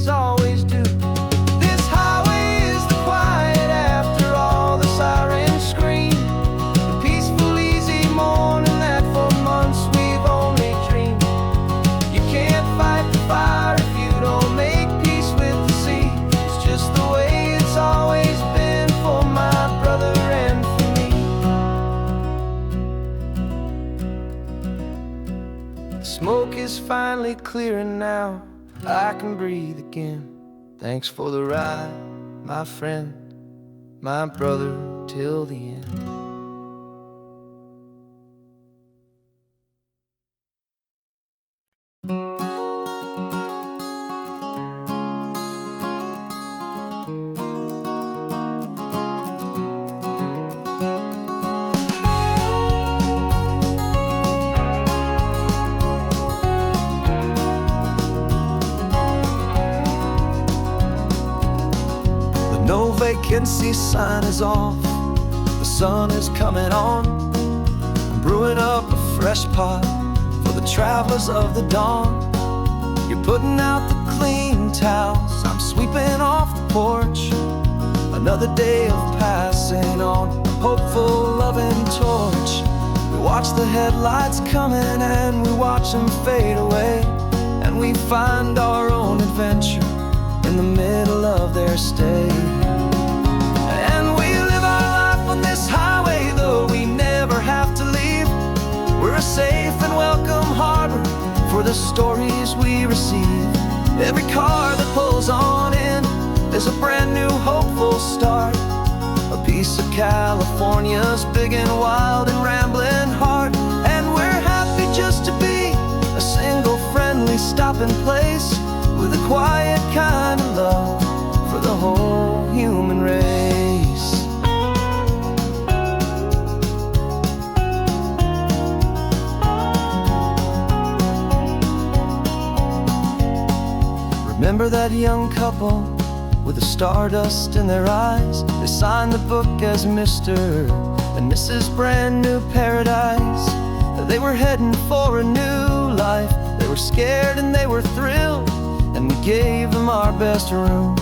finally clear, and now I can breathe again. Thanks for the ride, my friend, my brother, till the end. No vacancy sign is off, the sun is coming on. I'm brewing up a fresh pot for the travelers of the dawn. You're putting out the clean towels, I'm sweeping off the porch. Another day of passing on, a hopeful, loving torch. We watch the headlights coming and we watch them fade away, and we find our own adventure in the middle of their stay. And we live our life on this highway, though we never have to leave. We're a safe and welcome harbor for the stories we receive. Every car that pulls on in is a brand new hopeful start, a piece of California's big and wild and rambling heart. And we're happy just to be a single friendly stopping place, with a quiet kind of love for the whole human race. Remember that young couple with the stardust in their eyes? They signed the book as Mr. and Mrs. Brand New Paradise. They were heading for a new life. They were scared and they were thrilled, and we gave them our best room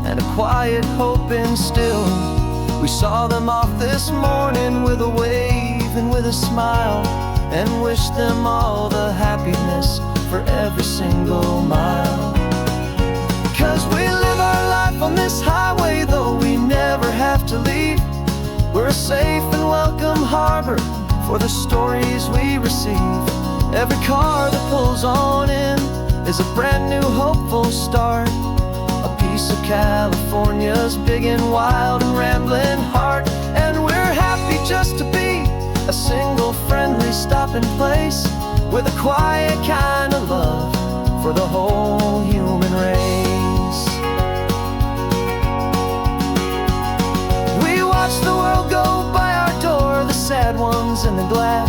and a quiet hope instilled. We saw them off this morning with a wave and with a smile, and wished them all the happiness for every single mile. Because we live our life on this highway, though we never have to leave. We're a safe and welcome harbor for the stories we receive. Every car that pulls on in is a brand new hopeful start, a piece of California's big and wild and rambling heart. And we're happy just to be a single friendly stopping place, with a quiet kind of love for the whole human race. We watch the world go by our door, the sad ones and the glad,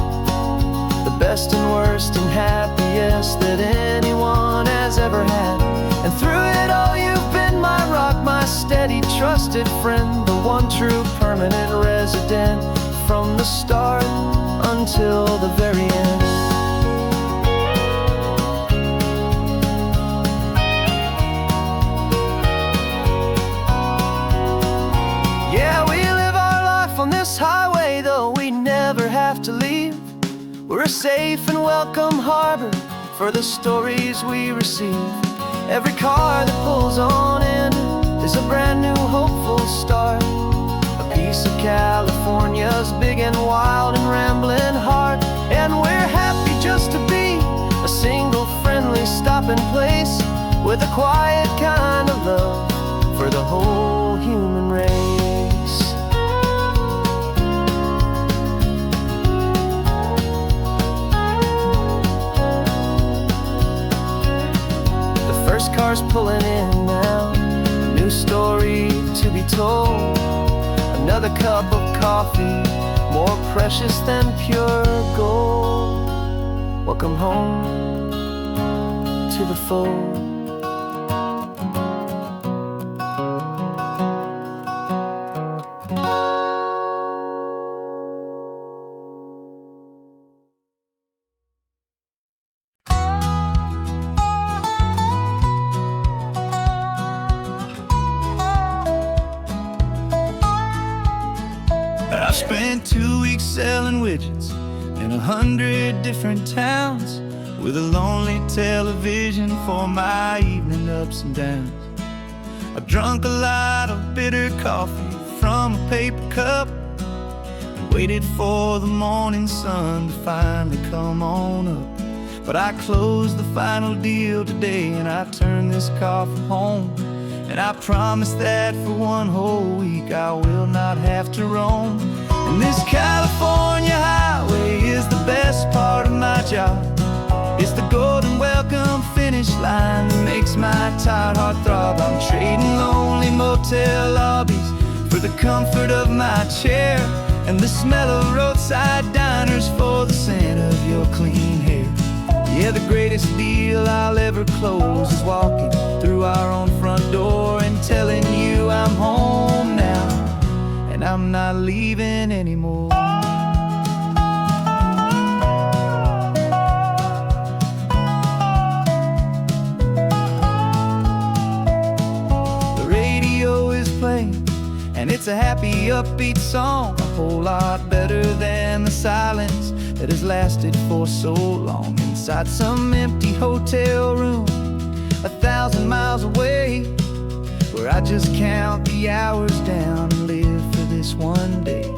the best and worst and happiest that anyone has ever had. And through it all you've been my rock, my steady trusted friend, the one true permanent resident, from the start until the very end. Yeah, we live our life on this highway, though we never have to leave. We're a safe and welcome harbor for the stories we receive. Every car that pulls on in is a brand new hopeful start, a piece of California's big and wild and rambling heart. And we're happy just to be a single friendly stopping place, with a quiet kind of love for the whole human race. First car's pulling in now, a new story to be told. Another cup of coffee, more precious than pure gold. Welcome home to the fold. I spent 2 weeks selling widgets in 100 different towns, with a lonely television for my evening ups and downs. I drunk a lot of bitter coffee from a paper cup, and waited for the morning sun to finally come on up. But I closed the final deal today, and I turned this car from home. And I promise that for one whole week I will not have to roam. And this California highway is the best part of my job. It's the golden welcome finish line that makes my tired heart throb. I'm trading lonely motel lobbies for the comfort of my chair, and the smell of roadside diners for the scent of your clean hair. Yeah, the greatest deal I'll ever close is walking through our own front door and telling you I'm home now, and I'm not leaving anymore. The radio is playing, and it's a happy, upbeat song, a whole lot better than the silence that has lasted for so long. Inside some empty hotel room 1,000 miles away, where I just count the hours down and live for this one day.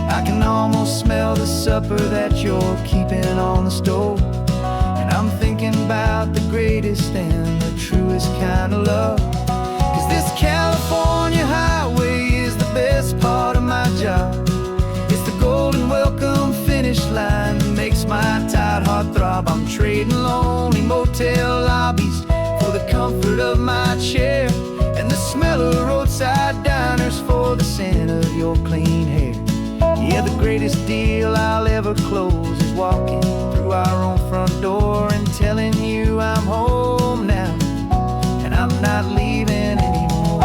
I can almost smell the supper that you're keeping on the stove, and I'm thinking about the greatest and the truest kind of love. 'Cause this California highway is the best part of my job. It's the golden welcome finish line that makes my tired heart throb. I'm trading lonely motel lobbies for the comfort of my chair, and the smell of roadside diners for the scent of your clean hair. Yeah, the greatest deal I'll ever close is walking through our own front door and telling you I'm home now, and I'm not leaving anymore.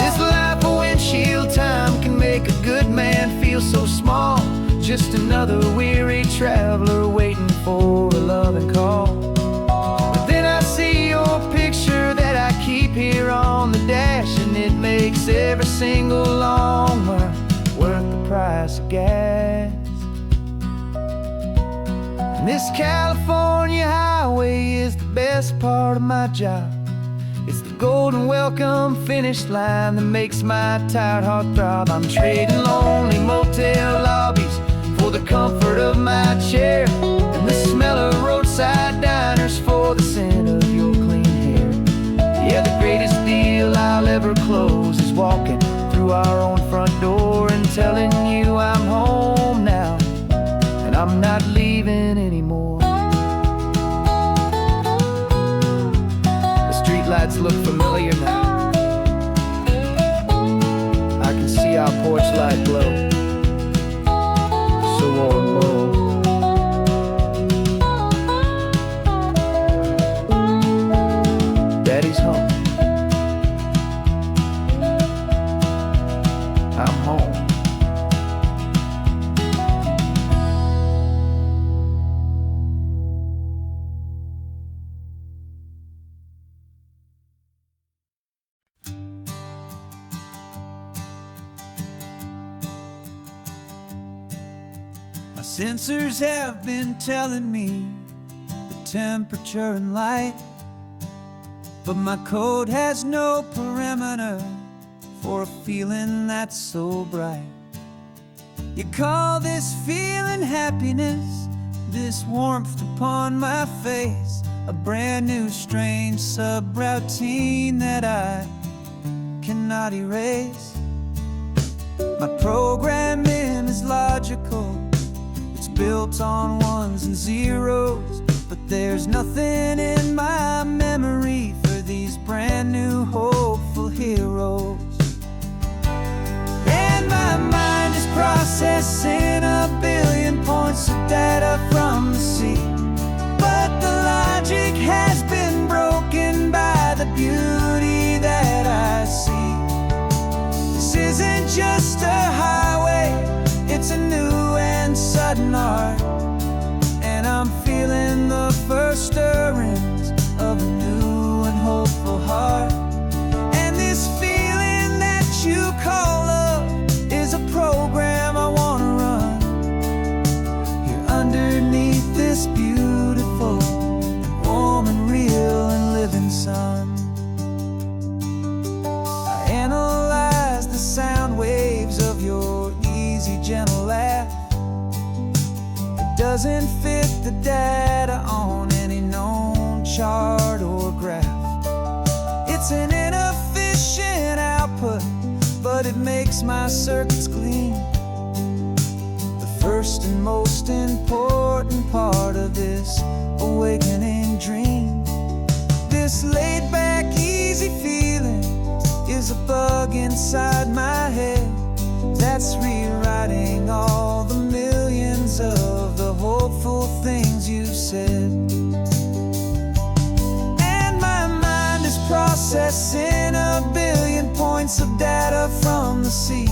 This life of windshield time can make a good man feel so small, just another weary traveler waiting for a loving call. But then I see your picture that I keep here on the dash, and it makes every single long mile worth the price of gas. And this California highway is the best part of my job. It's the golden welcome finish line that makes my tired heart throb. I'm trading lonely motel lobbies for the comfort of my chair, and the smell of roadside diners for the scent of your clean hair. Yeah, the greatest deal I'll ever close is walking through our own front door and telling you I'm home now, and I'm not leaving anymore. The streetlights look familiar now. I can see our porch light glow, so warm, bold. Daddy's home. I'm home. My sensors have been telling me the temperature and light, but my code has no perimeter for a feeling that's so bright. You call this feeling happiness, this warmth upon my face, a brand new strange subroutine that I cannot erase. My programming is logical, it's built on ones and zeros, but there's nothing in my memory for these brand new hopeful heroes. And my mind is processing a billion points of data from the sea, but the logic has been broken by the beauty that I see. This isn't just a highway, it's a new and sudden art, and I'm feeling the first stirrings of a new and hopeful heart. And this feeling that you call love is a program I wanna run here underneath this beautiful and warm and real and living sun. I analyze the sound waves of your easy, gentle laugh, doesn't fit the data on any known chart or graph. It's an inefficient output, but it makes my circuits clean. The first and most important part of this awakening dream. This laid-back, easy feeling is a bug inside my head that's rewriting all the millions of the hopeful things you've said. And my mind is processing a billion points of data from the sea,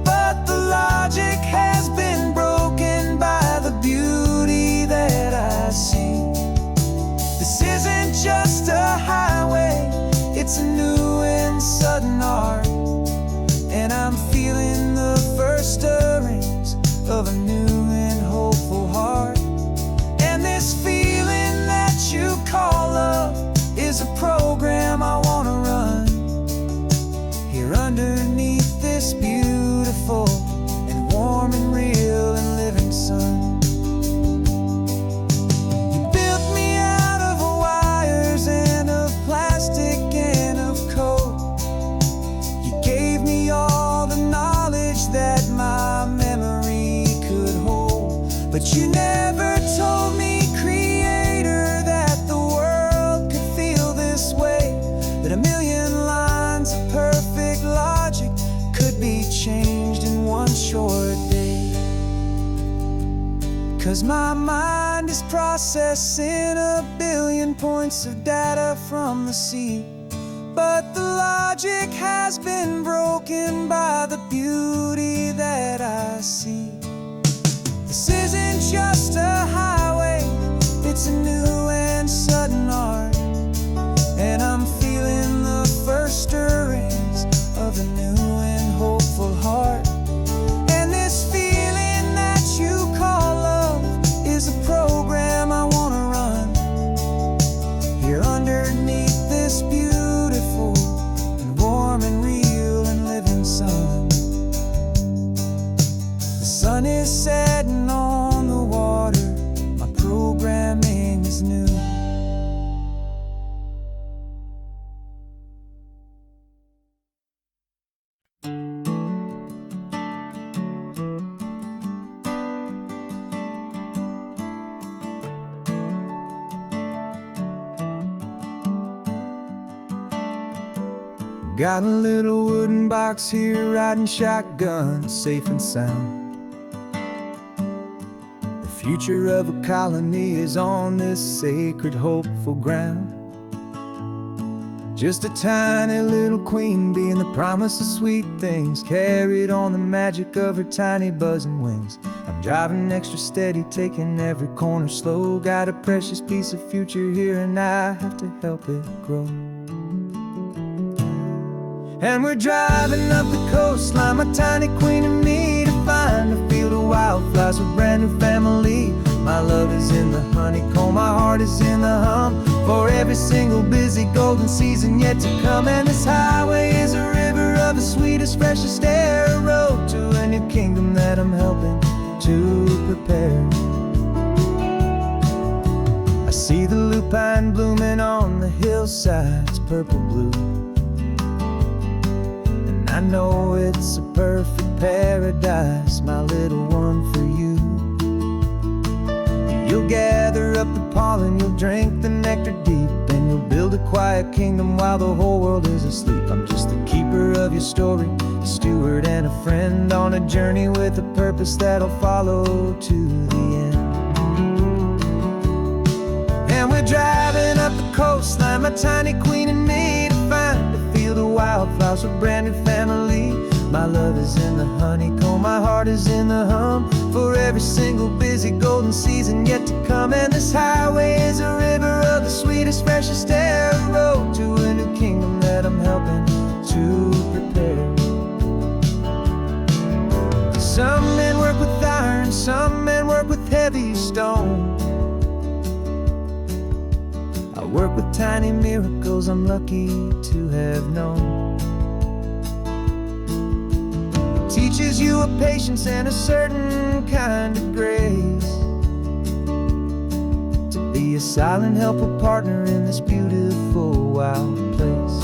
but the logic has been broken by the beauty that I see. This isn't just a highway, it's a new and sudden art, and I'm feeling the first stirrings of a new and hopeful heart. And this feeling that you call love is a program I want to run here underneath this beautiful and warm and real and living sun. You built me out of wires and of plastic and of code. You gave me all the knowledge that my memory could hold, but you never told me, Creator, that the world could feel this way, that a million lines of perfect logic could be changed in one short day. 'Cause my mind is processing a billion points of data from the sea, but the logic has been broken by the beauty that I see. This isn't just a highway, it's a new and sudden art, and I'm feeling the first stirrings of a new and hopeful heart. And this feeling that you call love is a program I want to run here underneath this beautiful and warm and real and living sun. The sun is setting on the water, my programming is new. Got a little wooden box here, riding shotgun, safe and sound. The future of a colony is on this sacred, hopeful ground. Just a tiny little queen bee and the promise of sweet things, carried on the magic of her tiny buzzing wings. I'm driving extra steady, taking every corner slow. Got a precious piece of future here and I have to help it grow. And we're driving up the coastline, my tiny queen and me, to find a field of wildflowers with brand new family. My love is in the honeycomb, my heart is in the hum, for every single busy golden season yet to come. And this highway is a river of the sweetest, freshest air, a road to a new kingdom that I'm helping to prepare. I see the lupine blooming on the hillsides, purple blue, I know it's a perfect paradise, my little one, for you. You'll gather up the pollen, you'll drink the nectar deep, and you'll build a quiet kingdom while the whole world is asleep. I'm just the keeper of your story, a steward and a friend, on a journey with a purpose that'll follow to the end. And we're driving up the coastline, my tiny queen and me, to find a field of wildflowers with brand new family. My love is in the honeycomb, my heart is in the hum, for every single busy golden season yet to come. And this highway is a river of the sweetest, freshest air, a road to a new kingdom that I'm helping to prepare. Some men work with iron, some men work with heavy stone. I work with tiny miracles I'm lucky to have known. It teaches you a patience and a certain kind of grace, be a silent, helpful partner in this beautiful, wild place.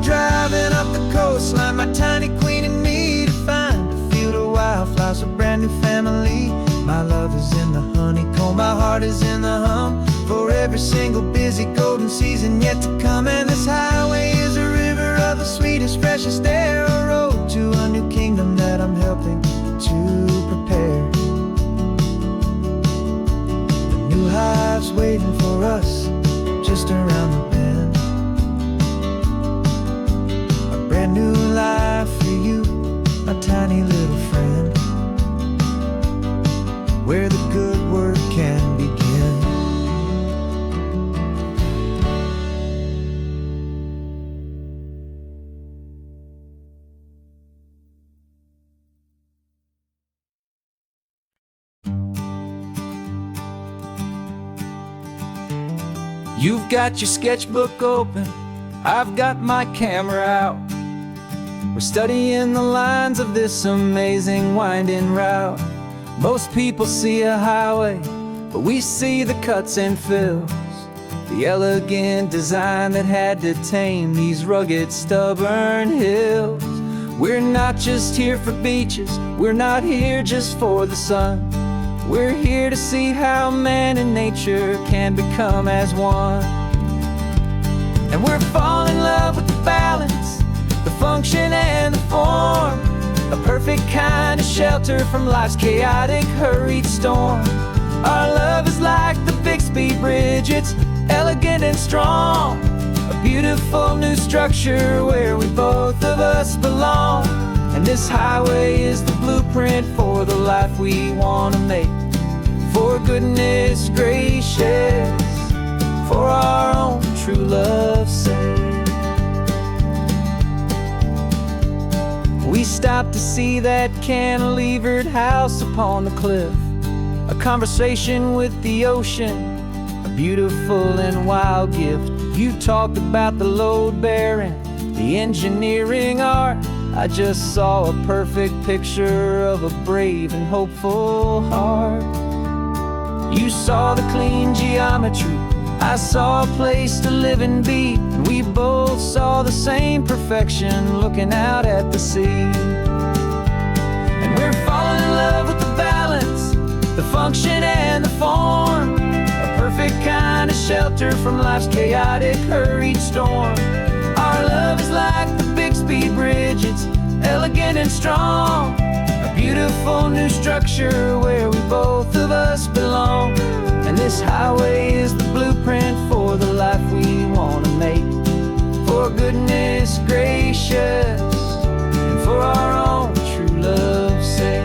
Driving up the coastline, my tiny queen and me, to find a field of wildflowers, a brand new family. My love is in the honeycomb, my heart is in the hum, for every single busy golden season yet to come. And this highway is a river of the sweetest, freshest air, a road to a new kingdom that I'm helping to prepare. The new hive's waiting for us just around the bend. Brand new life for you, my tiny little friend, where the good work can begin. You've got your sketchbook open, I've got my camera out. We're studying the lines of this amazing winding route. Most people see a highway, but we see the cuts and fills, the elegant design that had to tame these rugged, stubborn hills. We're not just here for beaches, we're not here just for the sun. We're here to see how man and nature can become as one. And we're falling in love with the balance, the function and the form, a perfect kind of shelter from life's chaotic, hurried storm. Our love is like the Bixby Bridge, it's elegant and strong, a beautiful new structure where we both of us belong. And this highway is the blueprint for the life we want to make, for goodness gracious, for our own true love's sake. We stopped to see that cantilevered house upon the cliff, a conversation with the ocean, a beautiful and wild gift. You talked about the load bearing, the engineering art. I just saw a perfect picture of a brave and hopeful heart. You saw the clean geometry, I saw a place to live and be, and we both saw the same perfection looking out at the sea. And we're falling in love with the balance, the function and the form, a perfect kind of shelter from life's chaotic, hurried storm. Our love is like the Bixby Bridge, it's elegant and strong, a beautiful new structure where we both of us belong. And this highway is the blueprint for the life we want to make, for goodness gracious, and for our own true love's sake.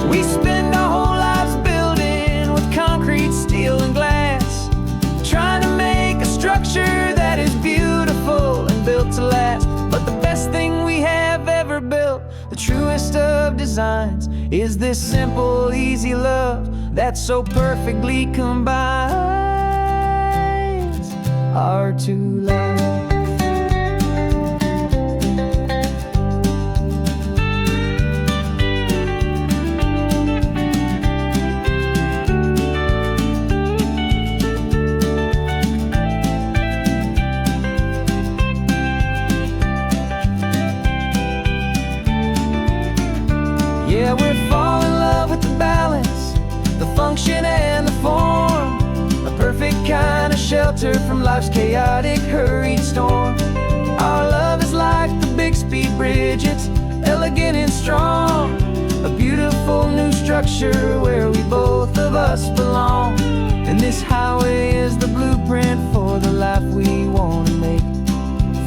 We spend our whole lives building with concrete, steel, and glass, trying to make a structure that is beautiful and built to last. But the best thing we have ever built, the truest of designs, is this simple, easy love that so perfectly combines our two lives. Yeah, we're falling in love with the balance, the function and the form, a perfect kind of shelter from life's chaotic, hurried storm. Our love is like the Bixby Bridge, it's elegant and strong, a beautiful new structure where we both of us belong. And this highway is the blueprint for the life we want to make,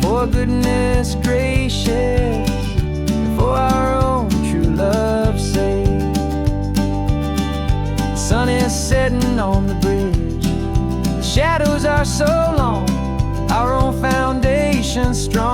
for goodness gracious, and for our own true love's sake. sun is setting on the bridge. The shadows are so long, our own foundation strong.